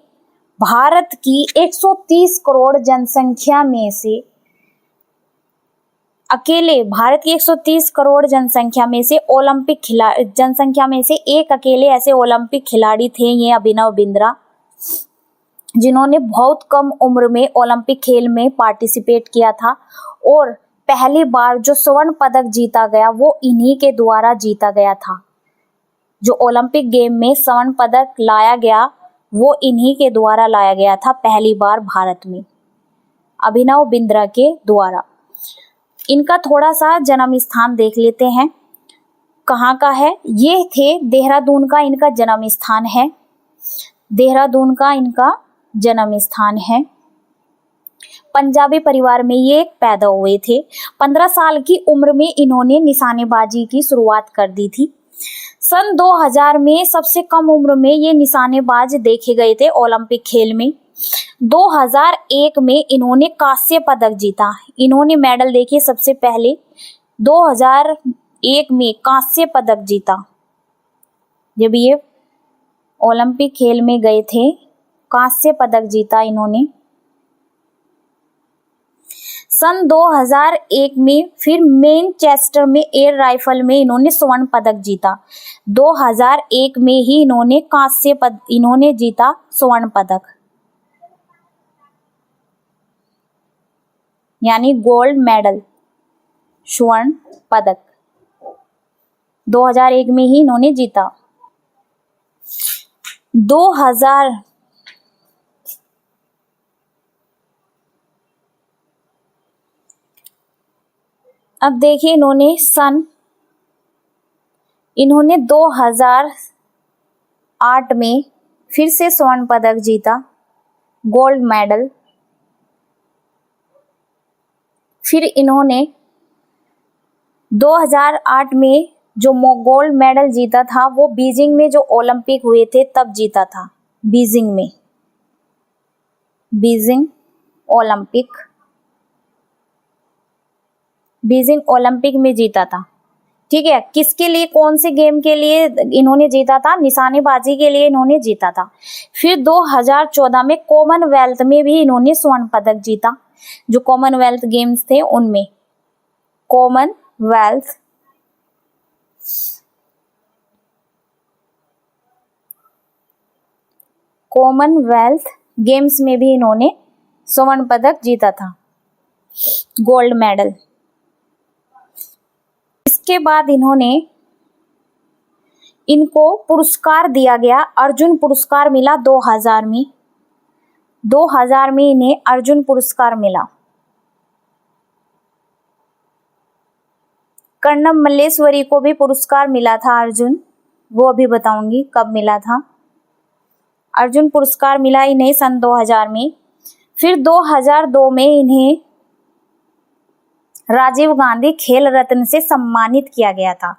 भारत की 130 करोड़ जनसंख्या में से अकेले भारत की 130 करोड़ जनसंख्या में से जनसंख्या में से एक अकेले ऐसे ओलंपिक खिलाड़ी थे, ये अभिनव बिंद्रा, जिन्होंने बहुत कम उम्र में ओलंपिक खेल में पार्टिसिपेट किया था। और पहली बार जो स्वर्ण पदक जीता गया वो इन्हीं के द्वारा जीता गया था। जो ओलंपिक गेम में स्वर्ण पदक लाया गया वो इन्हीं के द्वारा लाया गया था पहली बार भारत में, अभिनव बिंद्रा के द्वारा। इनका थोड़ा सा जन्म स्थान देख लेते हैं, कहाँ का है। ये थे देहरादून का इनका जन्म स्थान है, देहरादून का इनका जन्म स्थान है। पंजाबी परिवार में ये पैदा हुए थे। 15 साल की उम्र में इन्होंने निशानेबाजी की शुरुआत कर दी थी। सन 2000 में सबसे कम उम्र में ये निशानेबाज देखे गए थे ओलंपिक खेल में। 2001 में इन्होंने कांस्य पदक जीता। इन्होंने मेडल देखिए सबसे पहले 2001 में कांस्य पदक जीता। जब ये ओलंपिक खेल में गए थे कांस्य पदक जीता इन्होंने। सन 2001 में फिर मैनचेस्टर में एयर राइफल में इन्होंने स्वर्ण पदक जीता। 2001 में ही इन्होंने जीता स्वर्ण पदक, यानी गोल्ड मेडल, स्वर्ण पदक 2001 में ही इन्होंने जीता। 2000 अब देखिए इन्होंने 2008 में फिर से स्वर्ण पदक जीता, गोल्ड मेडल। फिर इन्होंने 2008 में जो गोल्ड मेडल जीता था वो बीजिंग में जो ओलंपिक हुए थे तब जीता था। बीजिंग ओलंपिक में जीता था। ठीक है, किसके लिए, कौन से गेम के लिए इन्होंने जीता था? निशानेबाजी के लिए इन्होंने जीता था। फिर 2014 में कॉमनवेल्थ में भी इन्होंने स्वर्ण पदक जीता। जो कॉमनवेल्थ गेम्स थे उनमें, कॉमनवेल्थ गेम्स में भी इन्होंने स्वर्ण पदक जीता था, गोल्ड मेडल। इसके बाद इनको पुरस्कार दिया गया, अर्जुन पुरस्कार मिला 2000 में। 2000 में इन्हें अर्जुन पुरस्कार मिला। कर्णम मल्लेश्वरी को भी पुरस्कार मिला था अर्जुन, वो अभी बताऊंगी कब मिला था। अर्जुन पुरस्कार मिला इन्हें सन 2000 में। फिर 2002 में इन्हें राजीव गांधी खेल रत्न से सम्मानित किया गया था।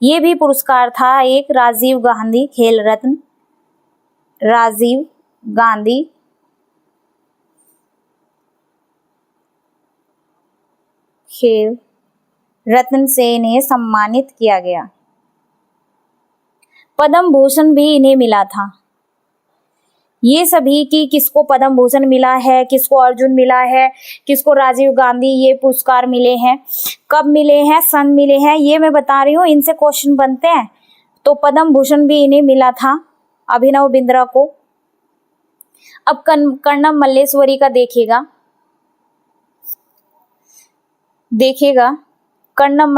ये भी पुरस्कार था एक, राजीव गांधी खेल रत्न, राजीव गांधी खेल रत्न से इन्हें सम्मानित किया गया। पद्म भूषण भी इन्हें मिला था। ये सभी की किसको पद्म भूषण मिला है, किसको अर्जुन मिला है, किसको राजीव गांधी ये पुरस्कार मिले हैं, कब मिले हैं, सन मिले हैं, ये मैं बता रही हूँ। इनसे क्वेश्चन बनते हैं। तो पद्म भूषण भी इन्हें मिला था, अभिनव बिंद्रा को। अब कर्णम मल्लेश्वरी का देखिएगा कर्णम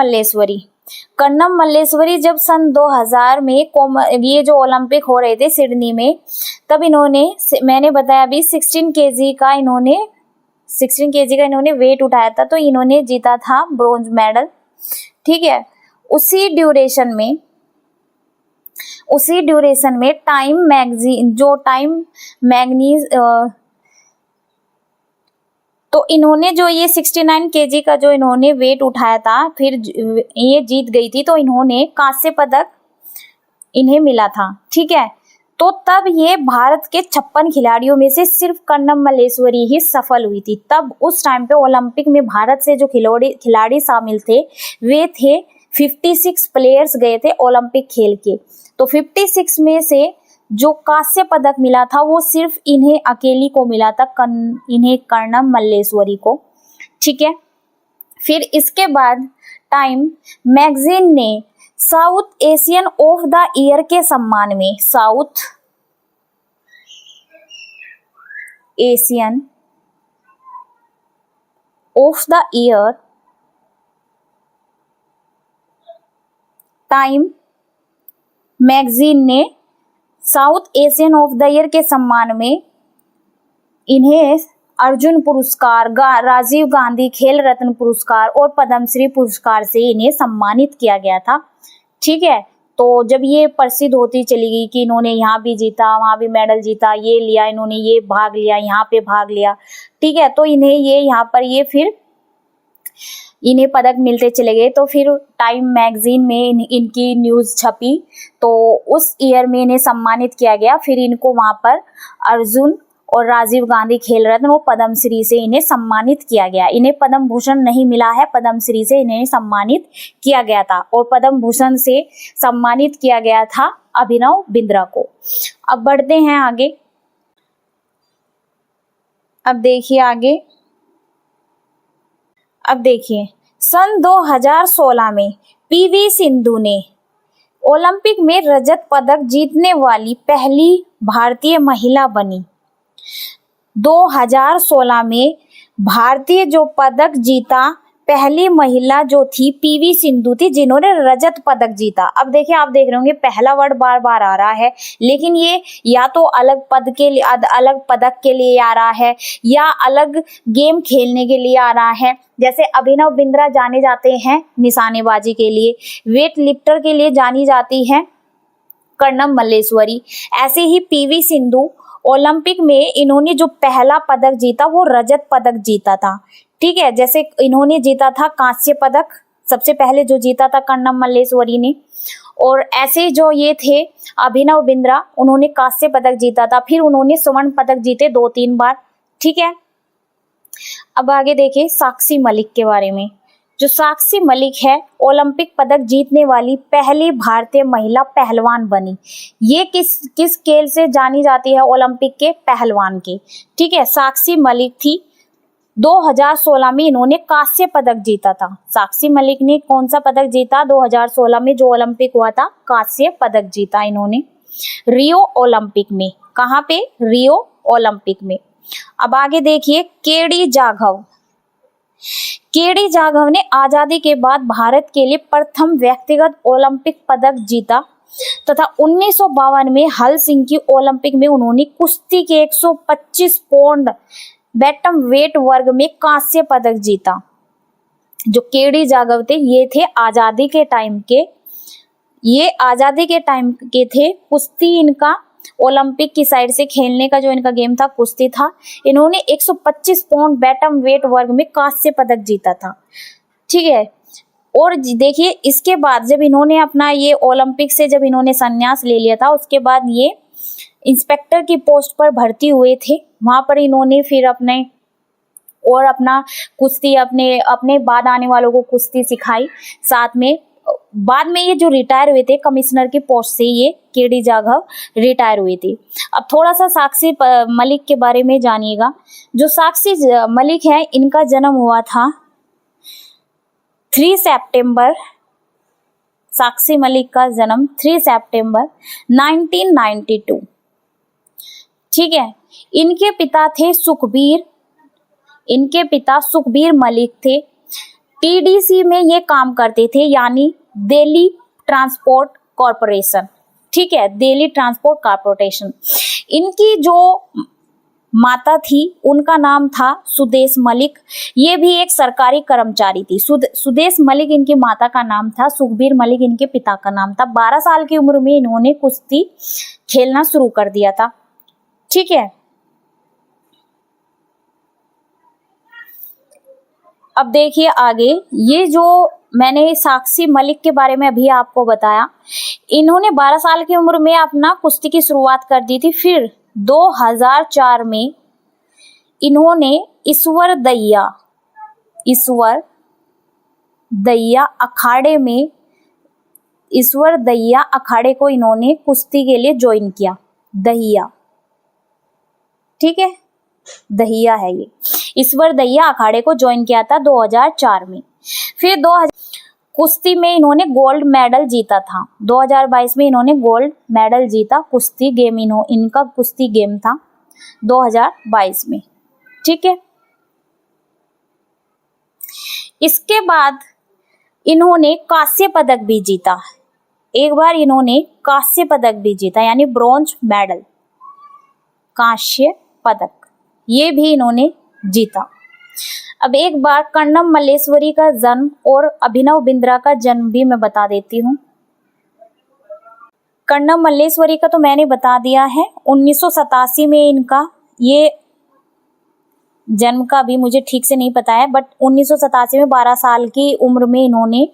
मल्लेश्वरी जब सन 2000 में ये जो ओलंपिक हो रहे थे सिडनी में, तब इन्होंने, मैंने बताया अभी 16 केजी का इन्होंने वेट उठाया था, तो इन्होंने जीता था ब्रोंज मेडल। ठीक है, उसी ड्यूरेशन में टाइम मैगजीन तो इन्होंने जो ये 69 केजी का जो इन्होंने वेट उठाया था, फिर ये जीत गई थी, तो इन्होंने कांस्य पदक इन्हें मिला था। ठीक है, तो तब ये भारत के 56 खिलाड़ियों में से सिर्फ कर्णम मल्लेश्वरी ही सफल हुई थी। तब उस टाइम पे ओलंपिक में भारत से जो खिलाड़ी शामिल थे वे थे 56 प्लेयर्स गए थे ओलंपिक खेल के। तो 56 में से जो कांस्य पदक मिला था वो सिर्फ इन्हें अकेली को मिला था, इन्हें कर्णम मल्लेश्वरी को। ठीक है, फिर इसके बाद टाइम मैगजीन ने South Asian of the year के सम्मान में South Asian of the year Time magazine ने South Asian of the year के सम्मान में इन्हें अर्जुन पुरस्कार, राजीव गांधी खेल रत्न पुरस्कार और पद्मश्री पुरस्कार से इन्हें सम्मानित किया गया था। ठीक है, तो जब ये प्रसिद्ध होती चली गई कि इन्होंने यहाँ भी जीता, वहाँ भी मेडल जीता, ये लिया, इन्होंने ये भाग लिया, यहाँ पे भाग लिया, ठीक है, तो इन्हें ये यहाँ पर ये फिर इन्हें पदक मिलते चले गए। तो फिर टाइम मैगजीन में इनकी न्यूज़ छपी, तो उस ईयर में इन्हें सम्मानित किया गया। फिर इनको वहाँ पर अर्जुन और राजीव गांधी खेल रत्न और पद्मश्री से इन्हें सम्मानित किया गया। इन्हें पद्म भूषण नहीं मिला है, पद्मश्री से इन्हें सम्मानित किया गया था और पद्म भूषण से सम्मानित किया गया था अभिनव बिंद्रा को। अब बढ़ते हैं आगे। अब देखिए आगे, अब देखिए सन 2016 में पीवी सिंधु ने ओलंपिक में रजत पदक जीतने वाली पहली भारतीय महिला बनी। 2016 में भारतीय जो पदक जीता, पहली महिला जो थी पीवी सिंधु थी, जिन्होंने रजत पदक जीता। अब देखिए, आप देख रहे होंगे पहला वर्ड बार बार आ रहा है, लेकिन ये या तो अलग पद के लिए, अलग पदक के लिए आ रहा है या अलग गेम खेलने के लिए आ रहा है। जैसे अभिनव बिंद्रा जाने जाते हैं निशानेबाजी के लिए, वेट लिफ्टर के लिए जानी जाती है कर्णम मल्लेश्वरी, ऐसे ही पीवी सिंधु ओलंपिक में इन्होंने जो पहला पदक जीता वो रजत पदक जीता था। ठीक है, जैसे इन्होंने जीता था कांस्य पदक, सबसे पहले जो जीता था कर्णम मल्लेश्वरी ने, और ऐसे जो ये थे अभिनव बिंद्रा, उन्होंने कांस्य पदक जीता था, फिर उन्होंने स्वर्ण पदक जीते 2-3 बार। ठीक है, अब आगे देखिए साक्षी मलिक के बारे में। जो साक्षी मलिक है, ओलंपिक पदक जीतने वाली पहली भारतीय महिला पहलवान बनी। ये किस खेल से जानी जाती है? ओलंपिक के पहलवान के। ठीक है, साक्षी मलिक थी। 2016 में इन्होंने कांस्य पदक जीता था। साक्षी मलिक ने कौन सा पदक जीता? 2016 में जो ओलंपिक हुआ था, कांस्य पदक जीता इन्होंने रियो ओलंपिक में। कहाँ पे? रियो ओलंपिक में। अब आगे देखिए केडी जाधव। केडी जाधव ने आजादी के बाद भारत के लिए प्रथम व्यक्तिगत ओलंपिक पदक जीता तथा 1952 में हेलसिंकी ओलंपिक में उन्होंने कुश्ती के 125 पाउंड बैटम वेट वर्ग में कांस्य पदक जीता। जो केडी जाधव थे, ये थे आजादी के टाइम के, ये आजादी के टाइम के थे। कुश्ती इनका ओलंपिक की साइड से खेलने का जो इनका गेम था, कुश्ती था। इन्होंने 125 पाउंड बैटम वेट वर्ग में कांस्य पदक जीता था। ठीक है, और देखिए इसके बाद जब इन्होंने अपना ये ओलंपिक से जब इन्होंने संन्यास ले लिया था, उसके बाद ये इंस्पेक्टर की पोस्ट पर भर्ती हुए थे। वहां पर इन्होंने फिर अपना कुश्ती अपने बाद आने वालों को कुश्ती सिखाई। साथ में बाद में ये जो रिटायर हुए थे कमिश्नर की पोस्ट से, ये केडी जाधव रिटायर हुए थे। अब थोड़ा सा साक्षी मलिक के बारे में जानिएगा। जो साक्षी मलिक है, इनका जन्म हुआ था 3 सितंबर। साक्षी मलिक का जन्म 3 सितंबर 1992। ठीक है, इनके पिता सुखबीर मलिक थे। टीडीसी में ये काम करते थे, यानी दिल्ली ट्रांसपोर्ट कॉरपोरेशन। ठीक है, दिल्ली ट्रांसपोर्ट कॉरपोरेशन। इनकी जो माता थी, उनका नाम था सुदेश मलिक। ये भी एक सरकारी कर्मचारी थी। सुदेश मलिक इनकी माता का नाम था, सुखबीर मलिक इनके पिता का नाम था। 12 साल की उम्र में इन्होंने कुश्ती खेलना शुरू कर दिया था। ठीक है, अब देखिए आगे, ये जो मैंने साक्षी मलिक के बारे में अभी आपको बताया, इन्होंने 12 साल की उम्र में अपना कुश्ती की शुरुआत कर दी थी। फिर 2004 में इन्होंने ईश्वर दहिया अखाड़े को इन्होंने कुश्ती के लिए ज्वाइन किया। दहिया, ठीक है, दहिया है ये। ईश्वर दहिया अखाड़े को ज्वाइन किया था 2004 में। फिर 2000 कुश्ती में इन्होंने गोल्ड मेडल जीता था। 2022 में इन्होंने गोल्ड मेडल जीता, कुश्ती गेम इनका कुश्ती गेम था 2022 में। ठीक है, इसके बाद इन्होंने कांस्य पदक भी जीता। एक बार इन्होंने कांस्य पदक भी जीता, यानी ब्रॉन्ज मेडल, कांस्य पदक, ये भी इन्होंने जीता। अब एक बार कर्णम मल्लेश्वरी का जन्म और अभिनव बिंद्रा का जन्म भी मैं बता देती हूँ। कर्णम मल्लेश्वरी का तो मैंने बता दिया है, 1987 में इनका ये जन्म का भी मुझे ठीक से नहीं पता है, बट 1987 में 12 साल की उम्र में इन्होंने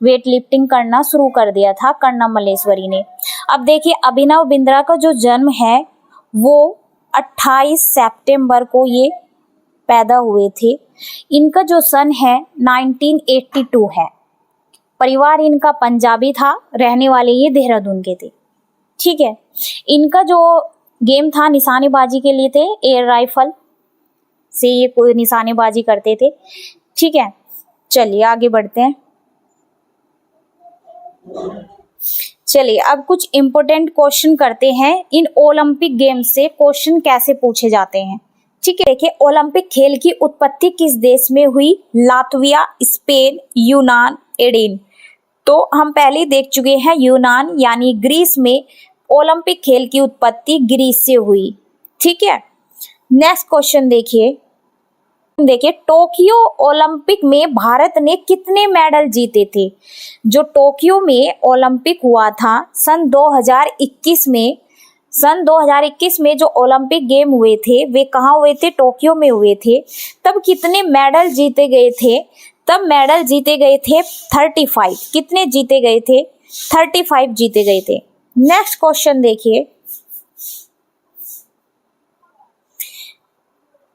वेट लिफ्टिंग करना शुरू कर दिया था कर्णम मल्लेश्वरी ने। अब देखिए, अभिनव बिंद्रा का जो जन्म है वो 28 सितंबर को ये पैदा हुए थे। इनका जो सन है 1982 है। परिवार इनका पंजाबी था, रहने वाले ये देहरादून के थे। ठीक है, इनका जो गेम था निशानेबाजी के लिए थे, एयर राइफल से ये कोई निशानेबाजी करते थे। ठीक है, चलिए आगे बढ़ते हैं। चलिए अब कुछ इंपॉर्टेंट क्वेश्चन करते हैं। इन ओलंपिक गेम से क्वेश्चन कैसे पूछे जाते हैं। ठीक है, देखिए, ओलंपिक खेल की उत्पत्ति किस देश में हुई? लातविया, स्पेन, यूनान, एडेन। तो हम पहले ही देख चुके हैं, यूनान यानी ग्रीस में ओलंपिक खेल की उत्पत्ति ग्रीस से हुई। ठीक है, नेक्स्ट क्वेश्चन देखिए, टोक्यो ओलंपिक में भारत ने कितने मेडल जीते थे? जो टोक्यो में ओलंपिक हुआ था सन 2021 में, जो ओलंपिक गेम हुए थे वे कहाँ हुए थे? टोक्यो में हुए थे। तब कितने मेडल जीते गए थे? तब मेडल जीते गए थे 35। कितने जीते गए थे? 35 जीते गए थे। नेक्स्ट क्वेश्चन देखिए,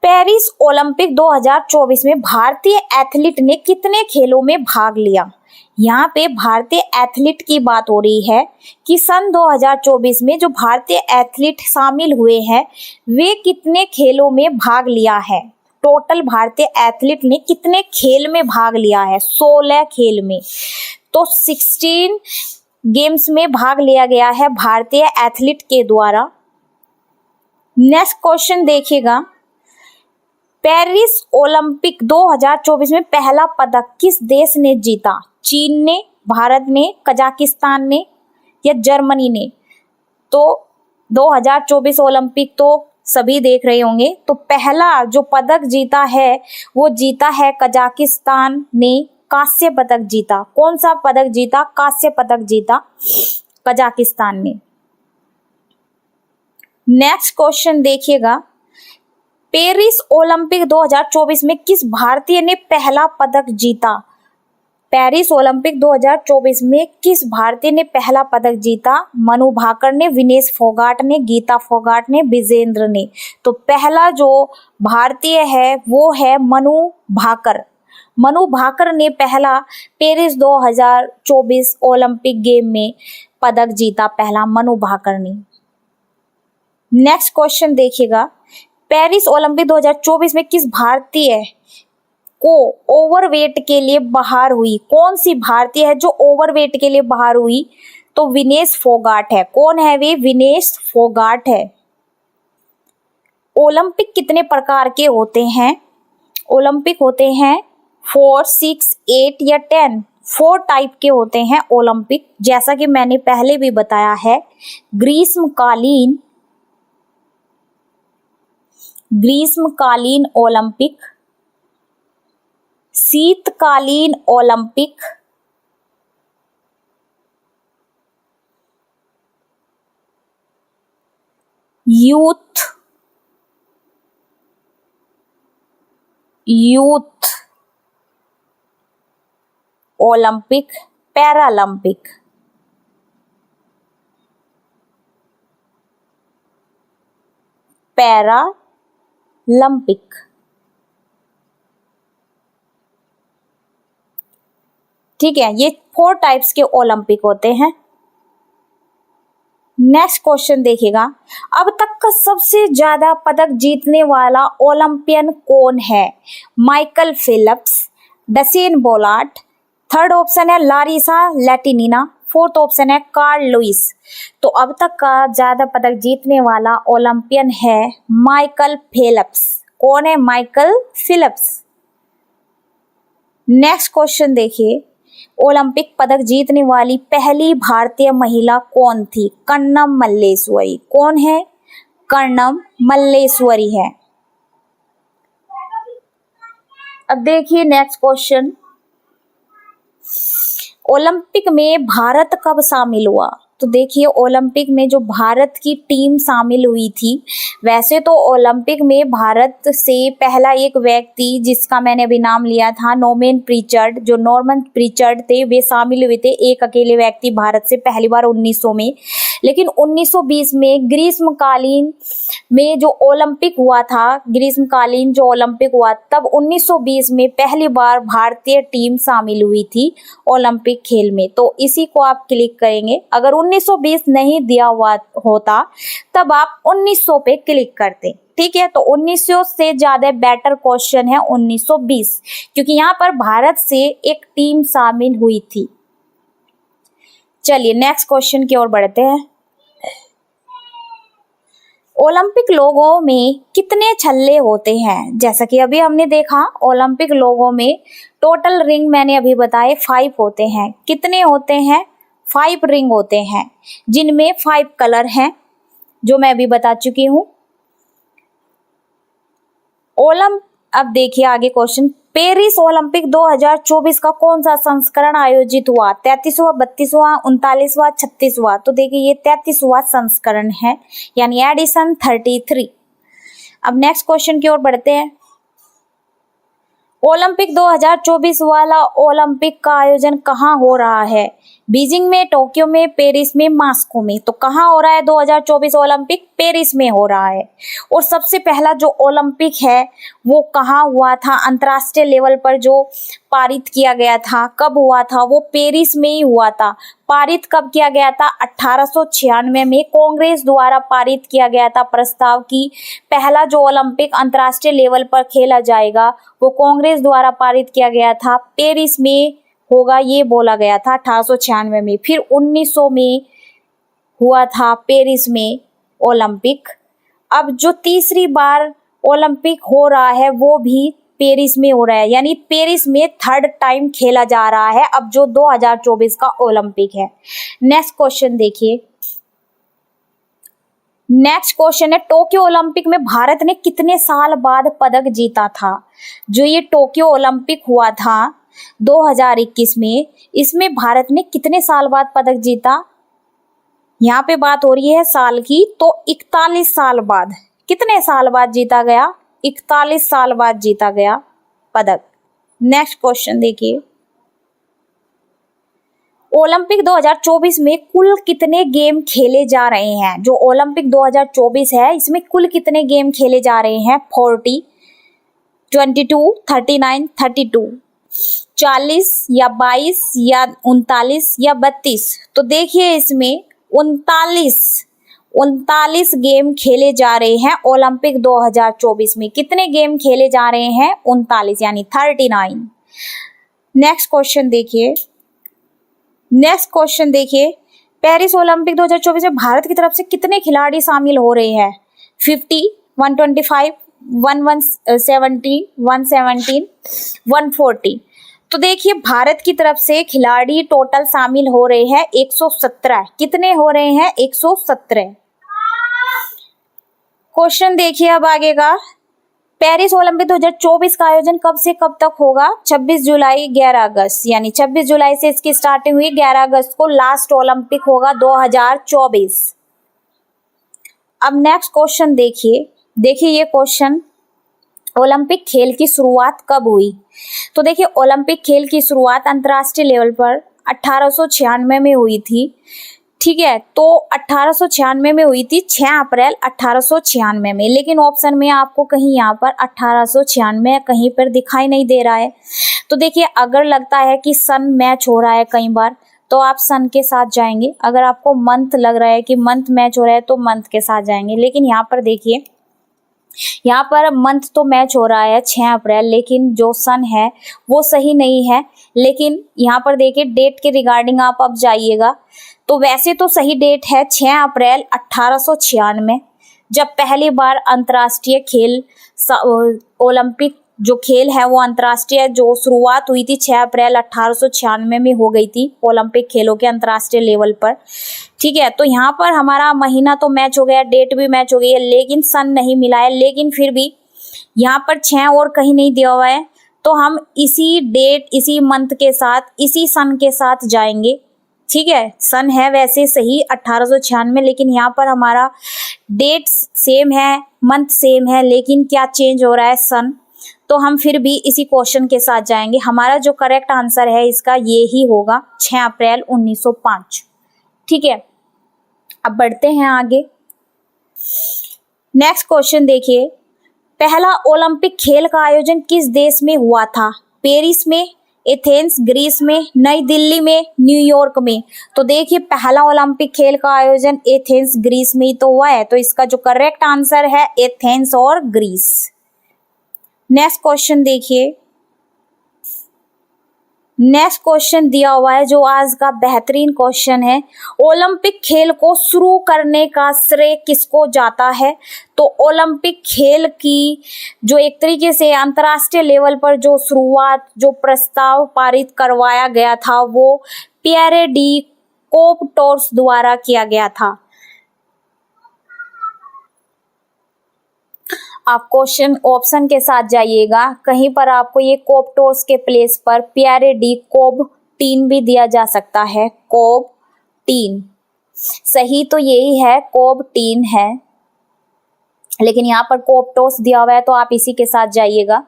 पेरिस ओलंपिक 2024 में भारतीय एथलीट ने कितने खेलों में भाग लिया? यहाँ पे भारतीय एथलीट की बात हो रही है कि सन 2024 में जो भारतीय एथलीट शामिल हुए हैं वे कितने खेलों में भाग लिया है? टोटल भारतीय एथलीट ने कितने खेल में भाग लिया है? 16 खेल में। तो 16 गेम्स में भाग लिया गया है भारतीय एथलीट के द्वारा। नेक्स्ट क्वेश्चन देखिएगा, पेरिस ओलंपिक 2024 में पहला पदक किस देश ने जीता? चीन ने, भारत ने, कजाकिस्तान ने या जर्मनी ने? तो 2024 ओलंपिक तो सभी देख रहे होंगे, तो पहला जो पदक जीता है वो जीता है कजाकिस्तान ने, कांस्य पदक जीता। कौन सा पदक जीता? कांस्य पदक जीता कजाकिस्तान ने। नेक्स्ट क्वेश्चन देखिएगा, पेरिस ओलंपिक 2024 में किस भारतीय ने पहला पदक जीता? पेरिस ओलंपिक 2024 में किस भारतीय ने पहला पदक जीता? मनु भाकर ने, विनेश फोगाट ने, गीता फोगाट ने, विजेंद्र ने। तो पहला जो भारतीय है वो है मनु भाकर। मनु भाकर ने पहला पेरिस 2024 ओलंपिक गेम में पदक जीता, पहला मनु भाकर ने। नेक्स्ट क्वेश्चन देखिएगा, पेरिस ओलंपिक 2024 में किस भारतीय को ओवरवेट के लिए बाहर हुई? कौन सी भारतीय है जो ओवरवेट के लिए बाहर हुई? तो विनेश फोगाट है। कौन है वे? विनेश फोगाट है। ओलंपिक कितने प्रकार के होते हैं? ओलंपिक होते हैं 4, 6, 8 या 10। 4 टाइप के होते हैं ओलंपिक, जैसा कि मैंने पहले भी बताया है। ग्रीष्मकालीन ओलंपिक, शीतकालीन ओलंपिक, यूथ ओलंपिक, पैरालंपिक। ठीक है, ये 4 टाइप्स के ओलंपिक होते हैं। नेक्स्ट क्वेश्चन देखिएगा, अब तक का सबसे ज्यादा पदक जीतने वाला ओलंपियन कौन है? Michael Phelps, Usain Bolt, third option है लारिसा लैटिनिना, फोर्थ ऑप्शन है कार्ल लुइस। तो अब तक का ज्यादा पदक जीतने वाला ओलंपियन है माइकल फेल्प्स। कौन है? Michael Phelps. नेक्स्ट क्वेश्चन देखिए, ओलंपिक पदक जीतने वाली पहली भारतीय महिला कौन थी? कर्णम मल्लेश्वरी। कौन है? कर्णम मल्लेश्वरी है। अब देखिए नेक्स्ट क्वेश्चन, ओलंपिक में भारत कब शामिल हुआ? तो देखिए ओलंपिक में जो भारत की टीम शामिल हुई थी, वैसे तो ओलंपिक में भारत से पहला एक व्यक्ति जिसका मैंने अभी नाम लिया था नॉर्मन प्रीचर्ड, जो नॉर्मन प्रीचर्ड थे वे शामिल हुए थे, एक अकेले व्यक्ति भारत से पहली बार 1900 में। लेकिन 1920 में ग्रीष्मकालीन में जो ओलंपिक हुआ था, ग्रीष्मकालीन जो ओलंपिक हुआ तब 1920 में पहली बार भारतीय टीम शामिल हुई थी ओलंपिक खेल में। तो इसी को आप क्लिक करेंगे। अगर 1920 नहीं दिया हुआ होता तब आप 1900 पे क्लिक करते। ठीक है, तो 1900 से ज्यादा बेटर क्वेश्चन है 1920, क्योंकि यहाँ पर भारत से एक टीम शामिल हुई थी। चलिए नेक्स्ट क्वेश्चन की ओर बढ़ते हैं। ओलंपिक लोगों में कितने छल्ले होते हैं? जैसा कि अभी हमने देखा ओलंपिक लोगों में टोटल रिंग मैंने अभी बताए 5 होते हैं। कितने होते हैं? 5 रिंग होते हैं, जिनमें 5 कलर हैं, जो मैं अभी बता चुकी हूँ। अब देखिए आगे क्वेश्चन, पेरिस ओलंपिक 2024 का कौन सा संस्करण आयोजित हुआ? 33वां, 32वां, 39वां, 36वां? तो देखिए ये 33वां संस्करण है, यानी एडिशन 33। अब नेक्स्ट क्वेश्चन की ओर बढ़ते हैं। ओलंपिक 2024 वाला ओलंपिक का आयोजन कहाँ हो रहा है? बीजिंग में, टोक्यो में, पेरिस में, मॉस्को में? तो कहाँ हो रहा है 2024 ओलंपिक? पेरिस में हो रहा है। और सबसे पहला जो ओलंपिक है वो कहाँ हुआ था? अंतर्राष्ट्रीय लेवल पर जो पारित किया गया था, कब हुआ था? वो पेरिस में ही हुआ था। पारित कब किया गया था? 1896 में कांग्रेस द्वारा पारित किया गया था प्रस्ताव की पहला जो ओलंपिक अंतर्राष्ट्रीय लेवल पर खेला जाएगा वो कांग्रेस द्वारा पारित किया गया था, पेरिस में होगा, ये बोला गया था 1896 में। फिर 1900 में हुआ था पेरिस में ओलंपिक। अब जो तीसरी बार ओलंपिक हो रहा है वो भी पेरिस में हो रहा है, यानी पेरिस में थर्ड टाइम खेला जा रहा है अब जो 2024 का ओलंपिक है। नेक्स्ट क्वेश्चन देखिए, नेक्स्ट क्वेश्चन है टोक्यो ओलंपिक में भारत ने कितने साल बाद पदक जीता था? जो ये टोक्यो ओलंपिक हुआ था 2021 में, इसमें भारत ने कितने साल बाद पदक जीता? यहाँ पे बात हो रही है साल की, तो 41 साल बाद। कितने साल बाद जीता गया? 41 साल बाद जीता गया पदक। नेक्स्ट क्वेश्चन देखिए, ओलंपिक 2024 में कुल कितने गेम खेले जा रहे हैं? जो ओलंपिक 2024 है इसमें कुल कितने गेम खेले जा रहे हैं? 40, 22, 39, 32, 40 या 22 या 39 या 32? तो देखिए इसमें 39 गेम खेले जा रहे हैं ओलंपिक 2024 में। कितने गेम खेले जा रहे हैं? 39, यानी 39। नेक्स्ट क्वेश्चन देखिए, पेरिस ओलंपिक 2024 में भारत की तरफ से कितने खिलाड़ी शामिल हो रहे हैं? 50, 125, 117, 117, 140? तो देखिए भारत की तरफ से खिलाड़ी टोटल शामिल हो रहे हैं 117। कितने हो रहे हैं? 117। क्वेश्चन देखिए अब आगे का, पेरिस ओलंपिक 2024 का आयोजन कब से कब तक होगा? 26 जुलाई 11 अगस्त, यानी 26 जुलाई से इसकी स्टार्टिंग हुई, 11 अगस्त को लास्ट ओलंपिक होगा 2024। अब नेक्स्ट क्वेश्चन देखिए ये क्वेश्चन, ओलंपिक खेल की शुरुआत कब हुई? तो देखिए ओलंपिक खेल की शुरुआत अंतर्राष्ट्रीय लेवल पर 1896 में हुई थी। ठीक है, तो 1896 में हुई थी, 6 अप्रैल 1896 में। लेकिन ऑप्शन में आपको कहीं यहाँ पर 1896 कहीं पर दिखाई नहीं दे रहा है। तो देखिए अगर लगता है कि सन मैच हो रहा है कई बार तो आप सन के साथ जाएंगे, अगर आपको मंथ लग रहा है कि मंथ मैच हो रहा है तो मंथ के साथ जाएंगे। लेकिन यहाँ पर देखिए यहाँ पर मंथ तो मैच हो रहा है 6 अप्रैल, लेकिन जो सन है वो सही नहीं है। लेकिन यहाँ पर देखिए डेट के रिगार्डिंग आप अब जाइएगा तो वैसे तो सही डेट है 6 अप्रैल 1896, जब पहली बार अंतर्राष्ट्रीय खेल ओलंपिक जो खेल है वो अंतर्राष्ट्रीय जो शुरुआत हुई थी 6 अप्रैल 1896 में हो गई थी ओलंपिक खेलों के अंतर्राष्ट्रीय लेवल पर। ठीक है, तो यहाँ पर हमारा महीना तो मैच हो गया, डेट भी मैच हो गई है, लेकिन सन नहीं मिला है। लेकिन फिर भी यहाँ पर 6 और कहीं नहीं दिया हुआ है, तो हम इसी डेट, इसी मंथ के साथ, इसी सन के साथ जाएंगे। ठीक है, सन है वैसे सही 1896, लेकिन यहाँ पर हमारा डेट सेम है, मंथ सेम है, लेकिन क्या चेंज हो रहा है, सन। तो हम फिर भी इसी क्वेश्चन के साथ जाएंगे। हमारा जो करेक्ट आंसर है इसका ये ही होगा 6 अप्रैल 1905। ठीक है, अब बढ़ते हैं आगे। नेक्स्ट क्वेश्चन देखिए, पहला ओलंपिक खेल का आयोजन किस देश में हुआ था? पेरिस में, एथेंस ग्रीस में, नई दिल्ली में, न्यूयॉर्क में। तो देखिए पहला ओलंपिक खेल का आयोजन एथेंस ग्रीस में ही तो हुआ है, तो इसका जो करेक्ट आंसर है एथेंस और ग्रीस। नेक्स्ट क्वेश्चन देखिए, नेक्स्ट क्वेश्चन दिया हुआ है जो आज का बेहतरीन क्वेश्चन है, ओलंपिक खेल को शुरू करने का श्रेय किसको जाता है? तो ओलंपिक खेल की जो एक तरीके से अंतर्राष्ट्रीय लेवल पर जो शुरुआत, जो प्रस्ताव पारित करवाया गया था वो पियरे डी कौबटोर्स द्वारा किया गया था। आप क्वेश्चन ऑप्शन के साथ जाइएगा, कहीं पर आपको ये कौबटोर्स के प्लेस पर पियरे डी कौबटीन भी दिया जा सकता है, कौबटीन। सही तो यही है, कौबटीन है, लेकिन यहाँ पर कौबटोर्स दिया हुआ है तो आप इसी के साथ जाइएगा।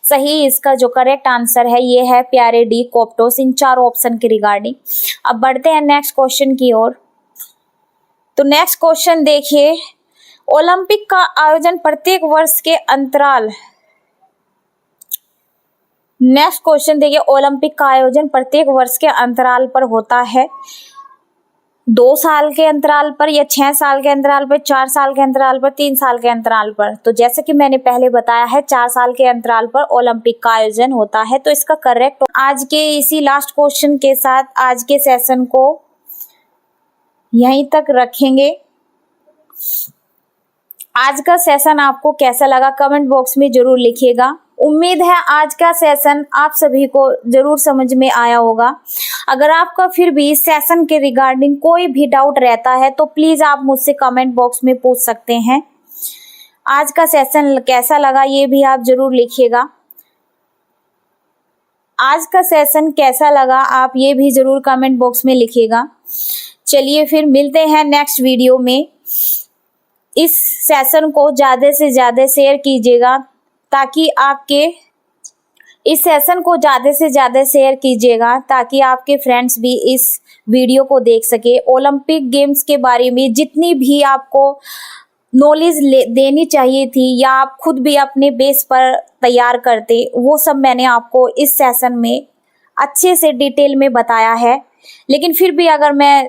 सही इसका जो करेक्ट आंसर है ये है पियरे डी कौबटोर्स, इन 4 ऑप्शन के रिगार्डिंग। अब बढ़ते हैं नेक्स्ट क्वेश्चन की ओर। तो नेक्स्ट क्वेश्चन देखिए, ओलंपिक का आयोजन प्रत्येक वर्ष के अंतराल, नेक्स्ट क्वेश्चन देखिए, ओलंपिक का आयोजन प्रत्येक वर्ष के अंतराल पर होता है, 2 साल के अंतराल पर या 6 साल के अंतराल पर, 4 साल के अंतराल पर, 3 साल के अंतराल पर। तो जैसे कि मैंने पहले बताया है 4 साल के अंतराल पर ओलंपिक का आयोजन होता है, तो इसका करेक्ट। आज के इसी लास्ट क्वेश्चन के साथ आज के सेशन को यहीं तक रखेंगे। आज का सेशन आपको कैसा लगा कमेंट बॉक्स में जरूर लिखिएगा। उम्मीद है आज का सेशन आप सभी को जरूर समझ में आया होगा। अगर आपका फिर भी इस सेशन के रिगार्डिंग कोई भी डाउट रहता है तो प्लीज आप मुझसे कमेंट बॉक्स में पूछ सकते हैं। आज का सेशन कैसा लगा ये भी आप जरूर लिखिएगा। आज का सेशन कैसा लगा आप ये भी जरूर कमेंट बॉक्स में लिखिएगा। चलिए फिर मिलते हैं नेक्स्ट वीडियो में। इस सेशन को ज़्यादा से ज़्यादा शेयर कीजिएगा ताकि आपके इस सेशन को ज़्यादा से ज़्यादा शेयर कीजिएगा ताकि आपके फ्रेंड्स भी इस वीडियो को देख सके। ओलंपिक गेम्स के बारे में जितनी भी आपको नॉलेज देनी चाहिए थी या आप खुद भी अपने बेस पर तैयार करते, वो सब मैंने आपको इस सेशन में अच्छे से डिटेल में बताया है। लेकिन फिर भी अगर मैं